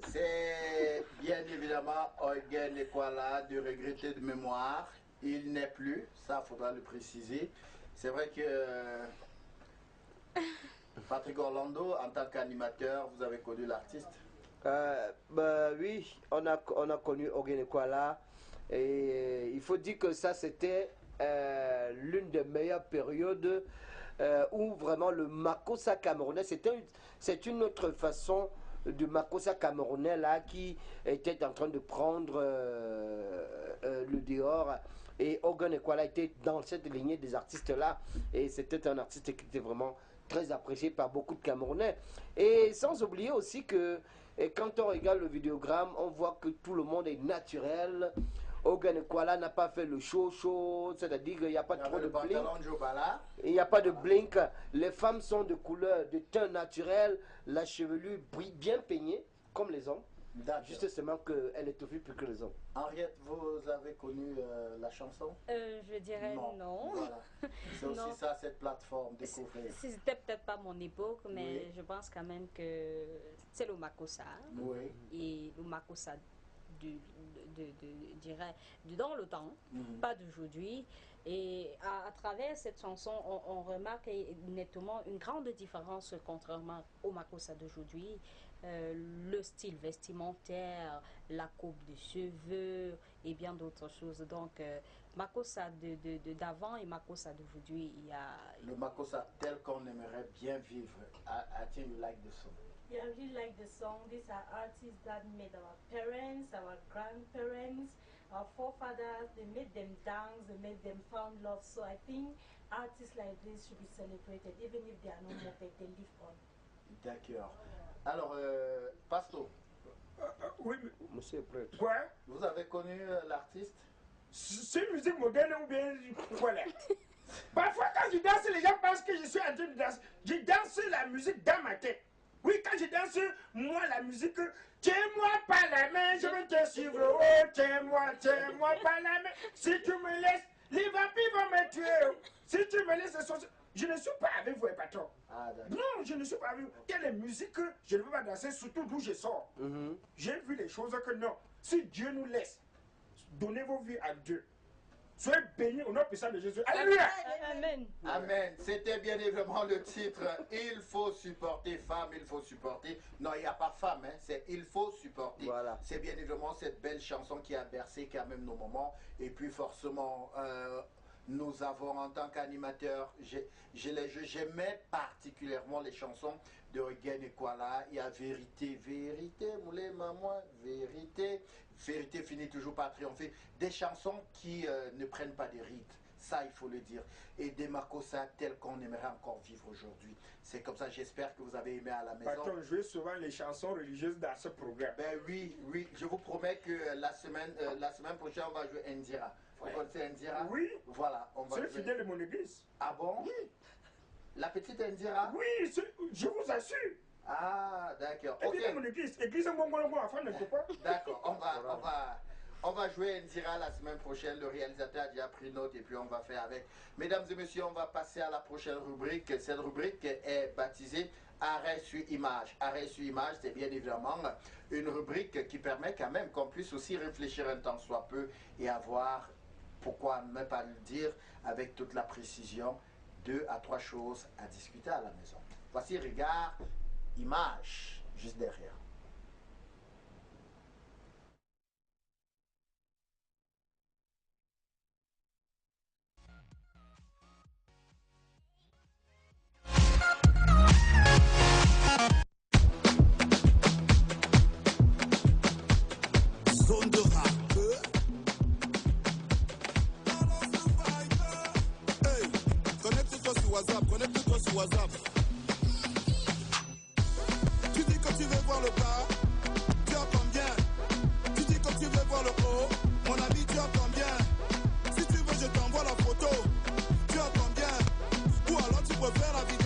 C'est bien évidemment Eugen Ekwala, de regretter de mémoire. Il n'est plus, ça faudra le préciser. C'est vrai que Patrick Orlando, en tant qu'animateur, vous avez connu l'artiste?
Oui, on a connu Eugen Ekwala. Et il faut dire que ça, c'était l'une des meilleures périodes où vraiment le Makossa camerounais, c'est une autre façon de Makossa camerounais là qui était en train de prendre le dehors. Et Eugen Ekwala était dans cette lignée des artistes là. Et c'était un artiste qui était vraiment très apprécié par beaucoup de Camerounais. Et sans oublier aussi que quand on regarde le vidéogramme, on voit que tout le monde est naturel. Eugen Ekwala n'a pas fait le show, c'est-à-dire qu'il n'y a pas trop de blink. Il n'y a pas de blink. Les femmes sont de couleur, de teint naturel, la chevelure bien peignée, comme les hommes. Juste seulement qu'elle est aussi plus que les hommes.
Henriette, vous avez connu la chanson?
Je dirais non.
Voilà. C'est aussi ça, cette plateforme, découvrir.
C'était peut-être pas mon époque, mais je pense quand même que c'est le Makossa.
Oui.
Et le Makossa dans le temps, pas d'aujourd'hui. Et à travers cette chanson, on remarque nettement une grande différence contrairement au Makossa d'aujourd'hui. Le style vestimentaire, la coupe de cheveux et bien d'autres choses. Donc, Makossa d'avant et Makossa d'aujourd'hui, il y a...
Le Makossa tel qu'on aimerait bien vivre. I think you like the song.
Yeah, I really like the song. These are artists that made our parents, our grandparents, our forefathers. They made them dance, they made them found love. So I think artists like this should be celebrated, even if they are no more, but they live on.
D'accord. Alors, Pasto.
Oui,
Monsieur le prêtre.
quoi?
Vous avez connu l'artiste?
C'est musique moderne ou bien voilà. Parfois, quand je danse, les gens pensent que je suis en train de danser. Je danse la musique dans ma tête. Oui, quand je danse, moi, la musique, tiens-moi par la main, je veux te suivre. Oh, tiens-moi par la main. Si tu me laisses, les vampires vont me tuer. Si tu me laisses, je ne suis pas avec vous, patron.
Ah,
non, je ne suis pas avec vous. Il y a des musiques que je ne veux pas danser, surtout d'où je sors. J'ai vu des choses que non. Si Dieu nous laisse, donnez vos vies à Dieu. Soyez bénis au nom puissant de Jésus. Alléluia.
Amen.
Amen. C'était bien évidemment le titre. Il faut supporter femme, il faut supporter. Non, il n'y a pas femme, hein. C'est il faut supporter.
Voilà.
C'est bien évidemment cette belle chanson qui a bercé quand même nos moments. Et puis forcément, nous avons en tant qu'animateur, j'aimais particulièrement les chansons de Eugen Ekwala. Il y a Vérité, Vérité, moulé maman, Vérité. Vérité finit toujours par triompher. Des chansons qui ne prennent pas des rites, ça il faut le dire. Et des Makossa tels qu'on aimerait encore vivre aujourd'hui. C'est comme ça, j'espère que vous avez aimé à la maison.
Patron, je joue souvent les chansons religieuses dans ce programme.
Ben oui, je vous promets que la semaine prochaine, on va jouer Indira. Vous connaissez Indira?
Oui.
Voilà, on va
C'est
jouer.
fidèle de mon église.
Ah bon?
Oui.
La petite Indira?
Oui, je vous assure.
Ah, d'accord.
Et puis dans mon église, église Mongolongo, enfin, ne peut pas.
D'accord, on va jouer Indira la semaine prochaine. Le réalisateur a déjà pris note et puis on va faire avec. Mesdames et messieurs, on va passer à la prochaine rubrique. Cette rubrique est baptisée Arrêt sur image. Arrêt sur image, c'est bien évidemment une rubrique qui permet quand même qu'on puisse aussi réfléchir un temps soit peu et avoir, pourquoi ne pas le dire, avec toute la précision, 2 à 3 choses à discuter à la maison. Voici Regard, Image, juste derrière.
Zone de rap. Hey, connecte-toi sur WhatsApp. Tu dis que tu veux voir le bas, tu entends bien. Tu dis que tu veux voir le haut, mon ami, tu entends bien. Si tu veux, je t'envoie la photo, tu entends bien. Ou alors tu peux faire la vidéo.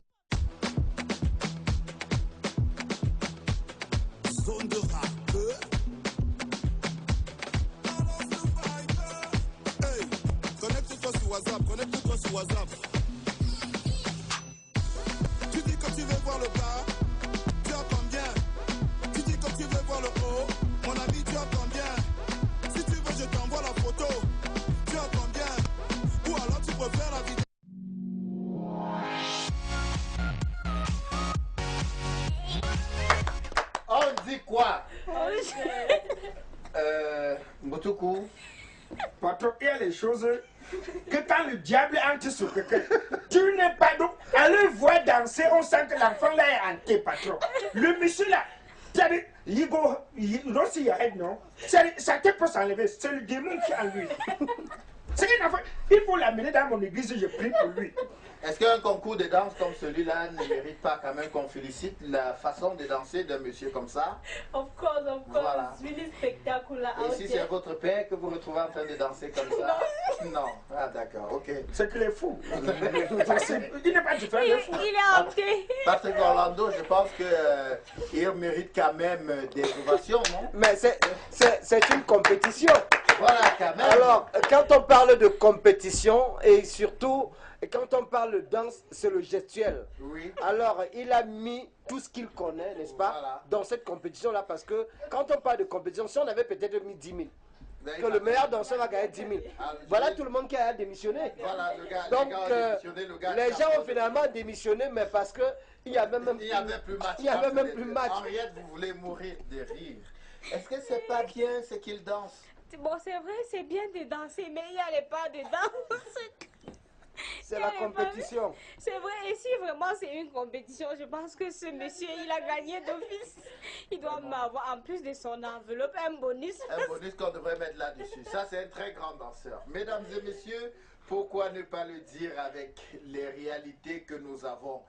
Zone de rap. Connecte-toi sur WhatsApp.
quoi?
Oh,
Moutoukou.
Patron, il y a les choses que quand le diable entre sur quelqu'un, tu n'es pas donc. Allez voir danser, on sent que l'enfant là est hanté, patron. Le monsieur là, you don't see your head, non? Sa tête peut s'enlever, c'est le démon qui est en lui. C'est une affaire, il faut l'amener dans mon église, je prie pour lui.
Est-ce qu'un concours de danse comme celui-là ne mérite pas quand même qu'on félicite la façon de danser d'un monsieur comme ça?
Of course,
Voilà.
it's really spectacular
Et
out
si
there.
c'est votre père que vous retrouvez en train de danser comme ça? Non. Ah d'accord, ok.
C'est qu'il est fou. Il n'est pas différent
Il
des fous.
est hanté.
Patrick Orlando, je pense qu'il mérite quand même des ovations, non?
Mais c'est une compétition.
Voilà, quand même.
Alors, quand on parle de compétition, et surtout, quand on parle de danse, c'est le gestuel.
Oui.
Alors, il a mis tout ce qu'il connaît, n'est-ce pas,
Voilà.
dans cette compétition-là, parce que quand on parle de compétition, si on avait peut-être mis 10 000,
Vous avez
que le
compris.
meilleur danseur a gagné 10 000.
Ah,
Voilà tout le monde qui a démissionné.
Voilà, le gars,
Donc,
les gars ont démissionné, le gars
les
qui a
gens ont
fait-
finalement démissionné, mais parce que il y avait même
Il n'y avait plus match.
Il y avait
Parce
même
que
plus match.
Henriette, vous voulez mourir de rire. Est-ce que c'est pas bien ce qu'il danse?
Bon, c'est vrai, c'est bien de danser, mais il n'y a pas de danse.
C'est la compétition.
C'est vrai, et si vraiment c'est une compétition, je pense que ce monsieur, il a gagné d'office. Il doit m'avoir, en plus de son enveloppe, un bonus.
Un bonus qu'on devrait mettre là-dessus. Ça, c'est un très grand danseur. Mesdames et messieurs, pourquoi ne pas le dire avec les réalités que nous avons?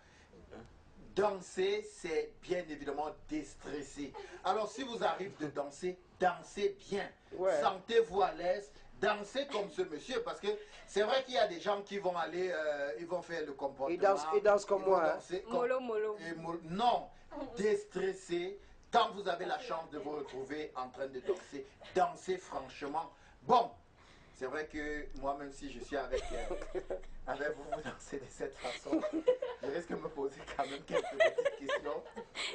Danser, c'est bien évidemment déstresser. Alors, si vous arrivez de danser, dansez bien.
Ouais.
Sentez-vous à l'aise. Dansez comme ce monsieur, parce que c'est vrai qu'il y a des gens qui vont aller, ils vont faire le comportement.
Ils dansent comme
ils vont
moi, hein.
danser comme-
Mollo, mollo.
Non, déstresser. Quand vous avez la chance de vous retrouver en train de danser, dansez franchement. Bon, c'est vrai que moi, même si je suis avec vous, vous dansez de cette façon, je risque de me poser quand même quelques petites questions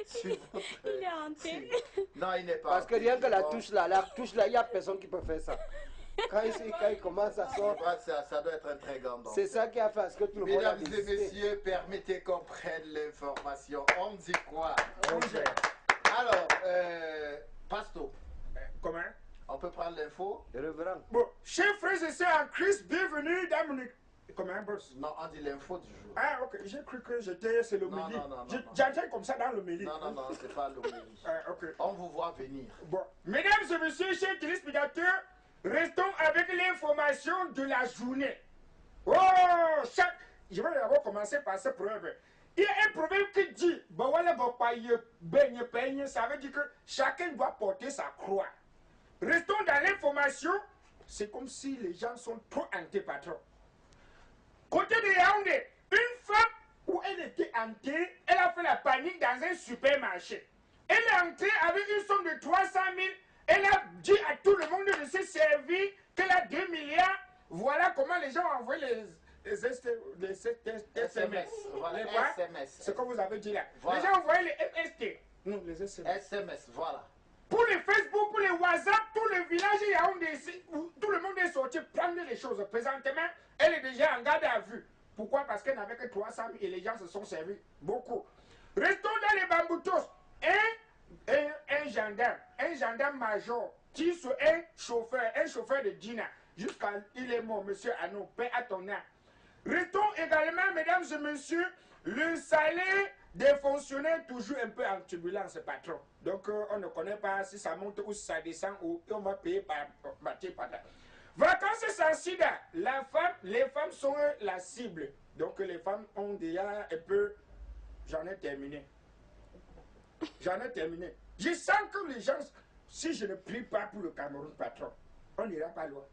sur votre...
Il est hanté.
Non, il n'est pas
Parce que
hanté.
rien que la
Bon,
touche là, il n'y a personne qui peut faire ça. Quand il commence à
je
sortir,
crois que ça doit être un très grand danseur.
c'est ça qui a fait à ce que tout le monde a
Mesdames et
désisté.
messieurs, permettez qu'on prenne l'information. On dit quoi? Alors, Pasto,
Comment?
on peut prendre l'info?
Révérend.
Bon, chers frères et sœurs en Christ, bienvenue dans mon... Comment, boss?
Non, on dit l'info du jour.
Ah, ok, j'ai cru que j'étais, c'est l'homélie.
Non.
J'entends comme ça dans l'homélie.
Non, c'est pas l'homélie.
Ah, ok.
On vous voit venir.
Bon, mesdames et messieurs, chers téléspectateurs, restons avec l'information de la journée. Oh, je vais d'abord commencer par ce proverbe. Il y a un proverbe qui dit, ça veut dire que chacun doit porter sa croix. Restons dans l'information, c'est comme si les gens sont trop hantés, patron. Côté de Yaoundé, une femme où elle était hantée, elle a fait la panique dans un supermarché. Elle est entrée avec une somme de 300 000. Elle a dit à tout le monde de se servir qu'elle a 2 milliards. Voilà comment les gens ont envoyé les SMS.
Voilà,
Les quoi?
SMS.
C'est comme vous avez dit là.
Voilà.
Les gens ont envoyé les MST. Non, les SMS.
SMS, voilà.
Pour les Facebook, pour les WhatsApp, tout le village Yaoundé ici, où tout le monde est sorti prendre les choses. Présentement, elle est déjà en garde à vue. Pourquoi? Parce qu'elle n'avait que 300 000 et les gens se sont servis beaucoup. Restons dans les bamboutos. Un gendarme major tire sur un chauffeur de Dina. Jusqu'à il est mort, monsieur Anou, paix à ton âme. Restons également, mesdames et messieurs, le salaire des fonctionnaires toujours un peu en turbulence, patron. Donc on ne connaît pas si ça monte ou si ça descend ou on va payer par là. Vacances sans sida, les femmes sont la cible. Donc les femmes ont déjà un peu... J'en ai terminé. Je sens que les gens, si je ne prie pas pour le Cameroun, patron, on n'ira pas loin.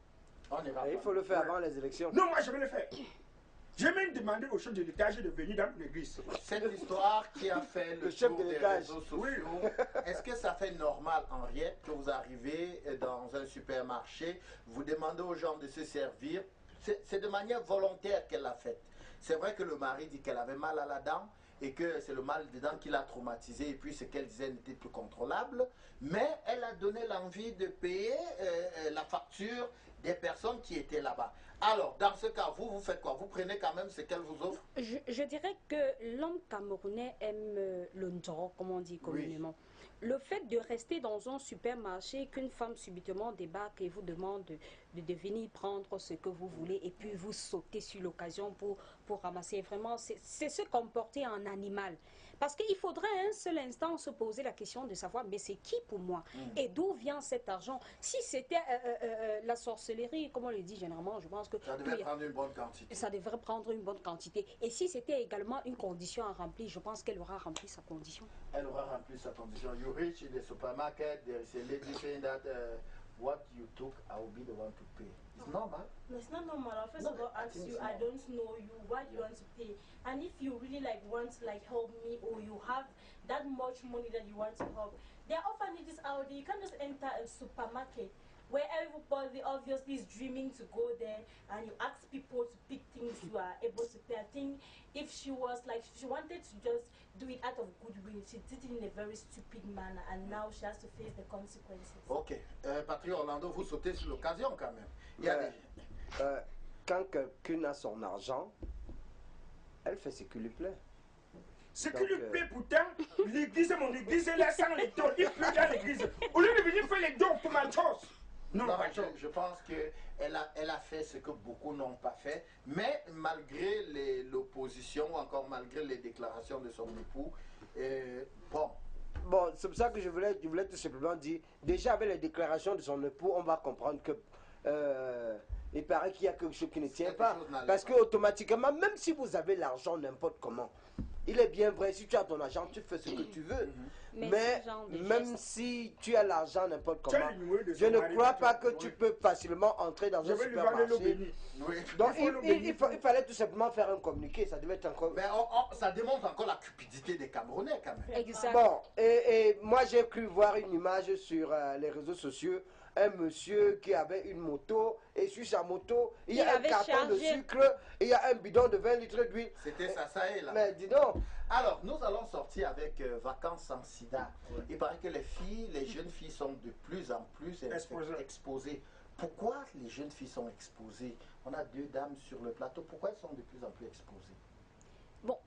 On ira
Il
pas.
faut le faire avant les élections.
Non, moi je vais le faire. Je vais même demander au chef de l'étage de venir dans l'église.
Cette histoire qui a fait le
chef
tour
de
des
l'étage.
réseaux sociaux, est-ce que ça fait normal, Henriette, que vous arrivez dans un supermarché, vous demandez aux gens de se servir? C'est de manière volontaire qu'elle l'a fait. C'est vrai que le mari dit qu'elle avait mal à la dent et que c'est le mal des dents qui l'a traumatisée et puis ce qu'elle disait n'était plus contrôlable, mais elle a donné l'envie de payer la facture des personnes qui étaient là-bas. Alors, dans ce cas, vous faites quoi? Vous prenez quand même ce qu'elle vous offre?
Je dirais que l'homme camerounais aime le ndjoro, comme on dit communément. Le fait de rester dans un supermarché, qu'une femme subitement débarque et vous demande de venir prendre ce que vous voulez et puis vous sautez sur l'occasion pour ramasser, vraiment, c'est se comporter en animal. Parce qu'il faudrait un seul instant se poser la question de savoir, mais c'est qui pour moi? Et d'où vient cet argent? Si c'était la sorcellerie, comme on le dit généralement, je pense que...
Ça devait prendre une bonne quantité.
Ça devrait prendre une bonne quantité. Et si c'était également une condition à remplir, je pense qu'elle aura rempli sa condition.
Elle aura rempli sa condition. You reach in the supermarket, there is a lady saying that what you took, I will be the one to pay. It's normal.
No, it's not normal. I'll first of all ask you, I don't know you, what you want to pay. And if you really want to help me, or you have that much money that you want to help, there are orphanages out there. You can't just enter a supermarket where everybody obviously is dreaming to go there, and you ask people to pick things you are able to pay. I think if she was she wanted to just do it out of goodwill, she did it in a very stupid manner, and now she has to face the consequences.
Ok. Patrick Orlando, vous sautez sur l'occasion quand même. Il y a
quand quelqu'un a son argent, elle fait ce qui lui plaît.
Ce qui lui plaît pourtant, l'église, mon église est là sans les dons. Il pleut dans l'église. Au lieu de venir faire les dons pour ma chose. Non,
je pense qu'elle a fait ce que beaucoup n'ont pas fait, mais malgré l'opposition, ou encore malgré les déclarations de son époux,
Bon, c'est pour ça que je voulais tout simplement dire, déjà avec les déclarations de son époux, on va comprendre que il paraît qu'il y a quelque chose qui ne tient pas. Parce que automatiquement, même si vous avez l'argent n'importe comment, il est bien vrai, si tu as ton argent, tu fais ce que tu veux. Mais même si tu as l'argent n'importe comment, je ne crois pas que tu peux facilement entrer dans un supermarché. Donc il fallait tout simplement faire un communiqué, ça devait être encore...
Mais ça démontre encore la cupidité des Camerounais quand même.
Exactement.
Bon, et moi j'ai cru voir une image sur les réseaux sociaux, un monsieur qui avait une moto, et sur sa moto, il y a un carton de sucre, et il y a un bidon de 20 litres d'huile.
C'était ça et là.
Mais dis donc.
Alors, nous allons sortir avec Vacances sans sida. Il paraît que les jeunes filles sont de plus en plus exposées. Pourquoi les jeunes filles sont exposées? On a deux dames sur le plateau. Pourquoi elles sont de plus en plus exposées?
Bon,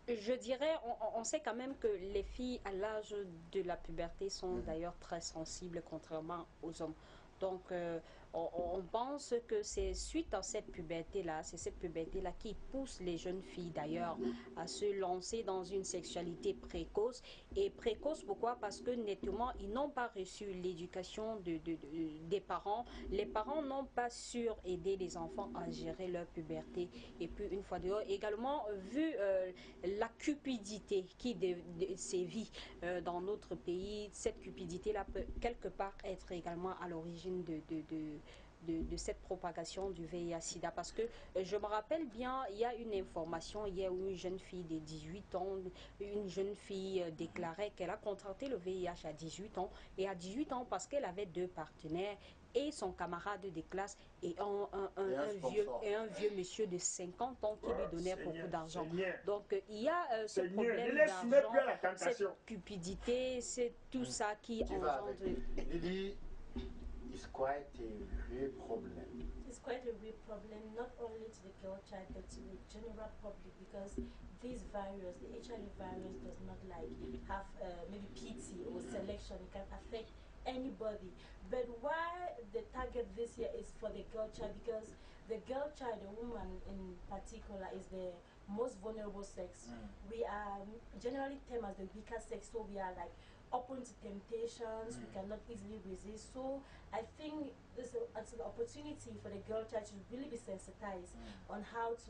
je dirais, on sait quand même que les filles à l'âge de la puberté sont d'ailleurs très sensibles, contrairement aux hommes. Donc, on pense que c'est suite à cette puberté-là, c'est cette puberté-là qui pousse les jeunes filles d'ailleurs à se lancer dans une sexualité précoce. Et précoce, pourquoi? Parce que nettement, ils n'ont pas reçu l'éducation des parents. Les parents n'ont pas su aider les enfants à gérer leur puberté. Et puis, une fois dehors, également, vu la cupidité qui sévit dans notre pays, cette cupidité-là peut quelque part être également à l'origine de cette propagation du VIH-Sida. Parce que je me rappelle bien, il y a une information hier où une jeune fille de 18 ans, une jeune fille déclarait qu'elle a contracté le VIH à 18 ans. Et à 18 ans, parce qu'elle avait deux partenaires, et son camarade de classe et un vieux monsieur de 50 ans qui lui donnait beaucoup d'argent. Donc il y a ce problème d'argent, cette cupidité, c'est tout ça qui engendre...
Lily, it's quite a real problem.
It's quite a real problem, not only to the girl child, but to the general public, because this virus, the HIV virus, does not have maybe pity or selection. It can affect anybody. But why the target this year is for the girl child, because the girl child, the woman in particular, is the most vulnerable sex. We are generally termed as the weaker sex, so we are open to temptations, we cannot easily resist. So I think it's an opportunity for the girl child to really be sensitized on how to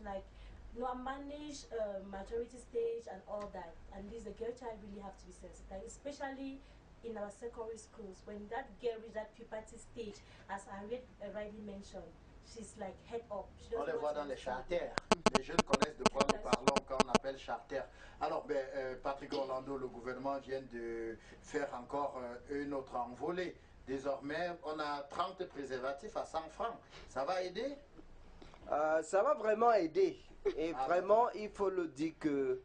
manage maturity stage and all that. And the girl child really have to be sensitized, especially in our secondary schools. When that girl reaches that puberty stage, as I rightly mentioned, she's head up.
On les voit dans les charters. Les jeunes connaissent de quoi nous parlons quand on appelle charter. Alors, Patrick Orlando, le gouvernement vient de faire encore une autre envolée. Désormais, on a 30 préservatifs à 100 francs. Ça va aider?
Ça va vraiment aider. Et vraiment, il faut le dire que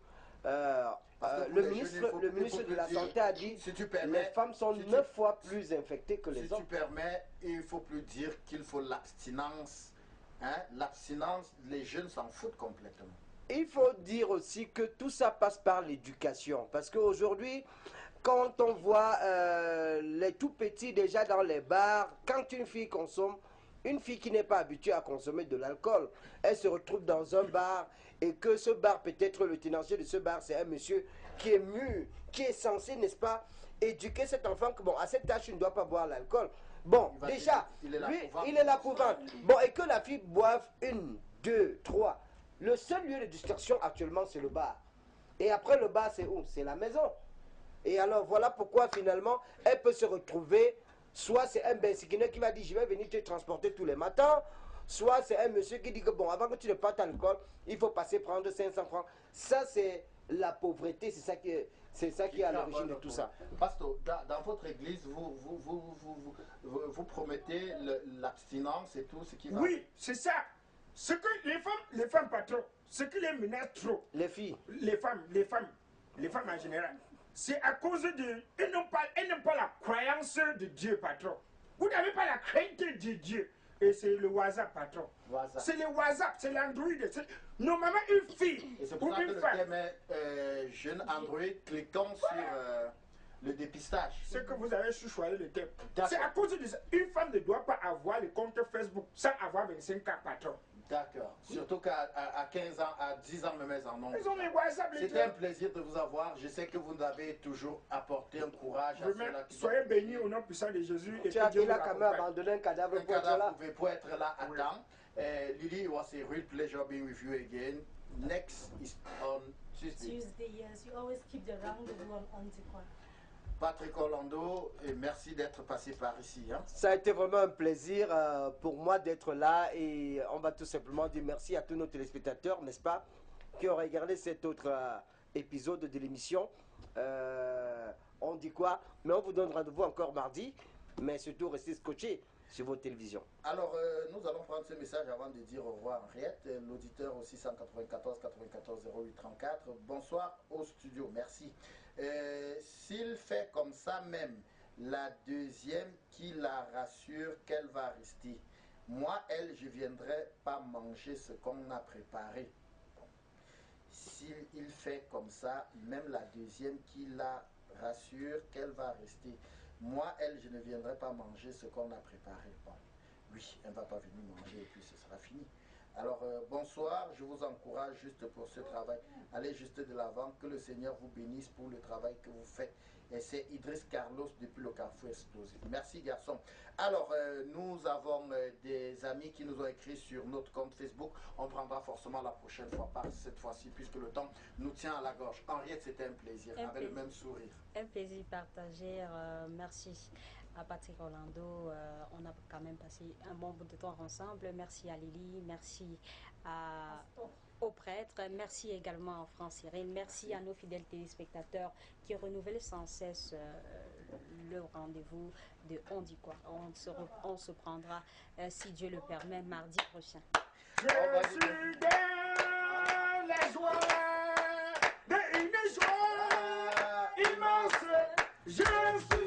Le ministre
de la Santé a dit
si
que les femmes sont 9 fois plus infectées que les hommes.
Si tu permets, il ne faut plus dire qu'il faut l'abstinence. Hein? L'abstinence, les jeunes s'en foutent complètement.
Il faut dire aussi que tout ça passe par l'éducation. Parce qu'aujourd'hui, quand on voit les tout petits déjà dans les bars, quand une fille consomme, une fille qui n'est pas habituée à consommer de l'alcool, elle se retrouve dans un bar et que ce bar, peut-être le tenancier de ce bar, c'est un monsieur qui est mûr, qui est censé, n'est-ce pas, éduquer cet enfant que, bon, à cet âge, tu ne dois pas boire l'alcool. Bon, déjà, lui, il est là pour vendre. Bon, et que la fille boive 1, 2, 3. Le seul lieu de distraction actuellement, c'est le bar. Et après le bar, c'est où? C'est la maison. Et alors, voilà pourquoi, finalement, elle peut se retrouver. Soit c'est un bensiquineux qui va dire, je vais venir te transporter tous les matins. Soit c'est un monsieur qui dit que, bon, avant que tu ne partes à l'école, il faut passer prendre 500 francs. Ça, c'est la pauvreté. C'est ça qui est à l'origine de tout ça.
Pasteur, dans votre église, vous promettez l'abstinence et tout ce qui va...
Oui, c'est ça. Ce que les femmes pas trop, ce qui les menace trop.
Les filles.
Les femmes en général. C'est à cause de... Elles n'ont pas la croyance de Dieu, patron. Vous n'avez pas la crainte de Dieu. Et c'est le WhatsApp, patron. C'est le WhatsApp, c'est l'Android. Normalement, une fille
et c'est pour ça que le thème est jeune Android, cliquons sur le dépistage.
C'est que vous avez choisi le thème. C'est à cause de ça. Une femme ne doit pas avoir le compte Facebook sans avoir 25 ans, patron.
D'accord. Surtout qu'à 15 ans, à 10 ans, même elles en ont.
Ils ont les WhatsApp.
C'était un plaisir de vous avoir. Je sais que vous nous avez toujours apporté un courage à ceux-là qui...
Soyez bénis au nom puissant de Jésus.
Tu as quand même abandonné un cadavre pour être là.
Pour être là à temps. Lily, it was a real pleasure being with you again. Next is on Tuesday.
Tuesday, yes. You always keep the rendezvous on Antiquois.
Patrick Orlando, et merci d'être passé par ici. Hein.
Ça a été vraiment un plaisir pour moi d'être là et on va tout simplement dire merci à tous nos téléspectateurs, n'est-ce pas, qui ont regardé cet autre épisode de l'émission. On dit quoi? Mais on vous donne rendez-vous encore mardi, mais surtout restez scotchés sur vos télévisions.
Alors, nous allons prendre ce message avant de dire au revoir Henriette, l'auditeur au 694 94 08 34. Bonsoir au studio, merci. S'il fait comme ça même, la deuxième qui la rassure qu'elle va rester. Moi, elle, je ne viendrai pas manger ce qu'on a préparé. S'il fait comme ça, même la deuxième qui la rassure qu'elle va rester. Moi, elle, je ne viendrai pas manger ce qu'on a préparé. Bon, oui, elle ne va pas venir manger et puis ce sera fini. Alors, bonsoir, je vous encourage juste pour ce travail. Allez juste de l'avant, que le Seigneur vous bénisse pour le travail que vous faites. Et c'est Idriss Carlos depuis le Carrefour Explosif. Merci, garçon. Alors, nous avons des amis qui nous ont écrit sur notre compte Facebook. On prendra forcément la prochaine fois, pas cette fois-ci, puisque le temps nous tient à la gorge. Henriette, c'était un plaisir, avec le même sourire.
Un plaisir partagé. Merci à Patrick Orlando. On a quand même passé un bon bout de temps ensemble. Merci à Lily. Merci aux prêtres. Merci également à France Irène. Merci à nos fidèles téléspectateurs qui renouvellent sans cesse le rendez-vous de On dit quoi. On se prendra, si Dieu le permet, mardi prochain.
Je suis dans la joie, une joie immense. Je suis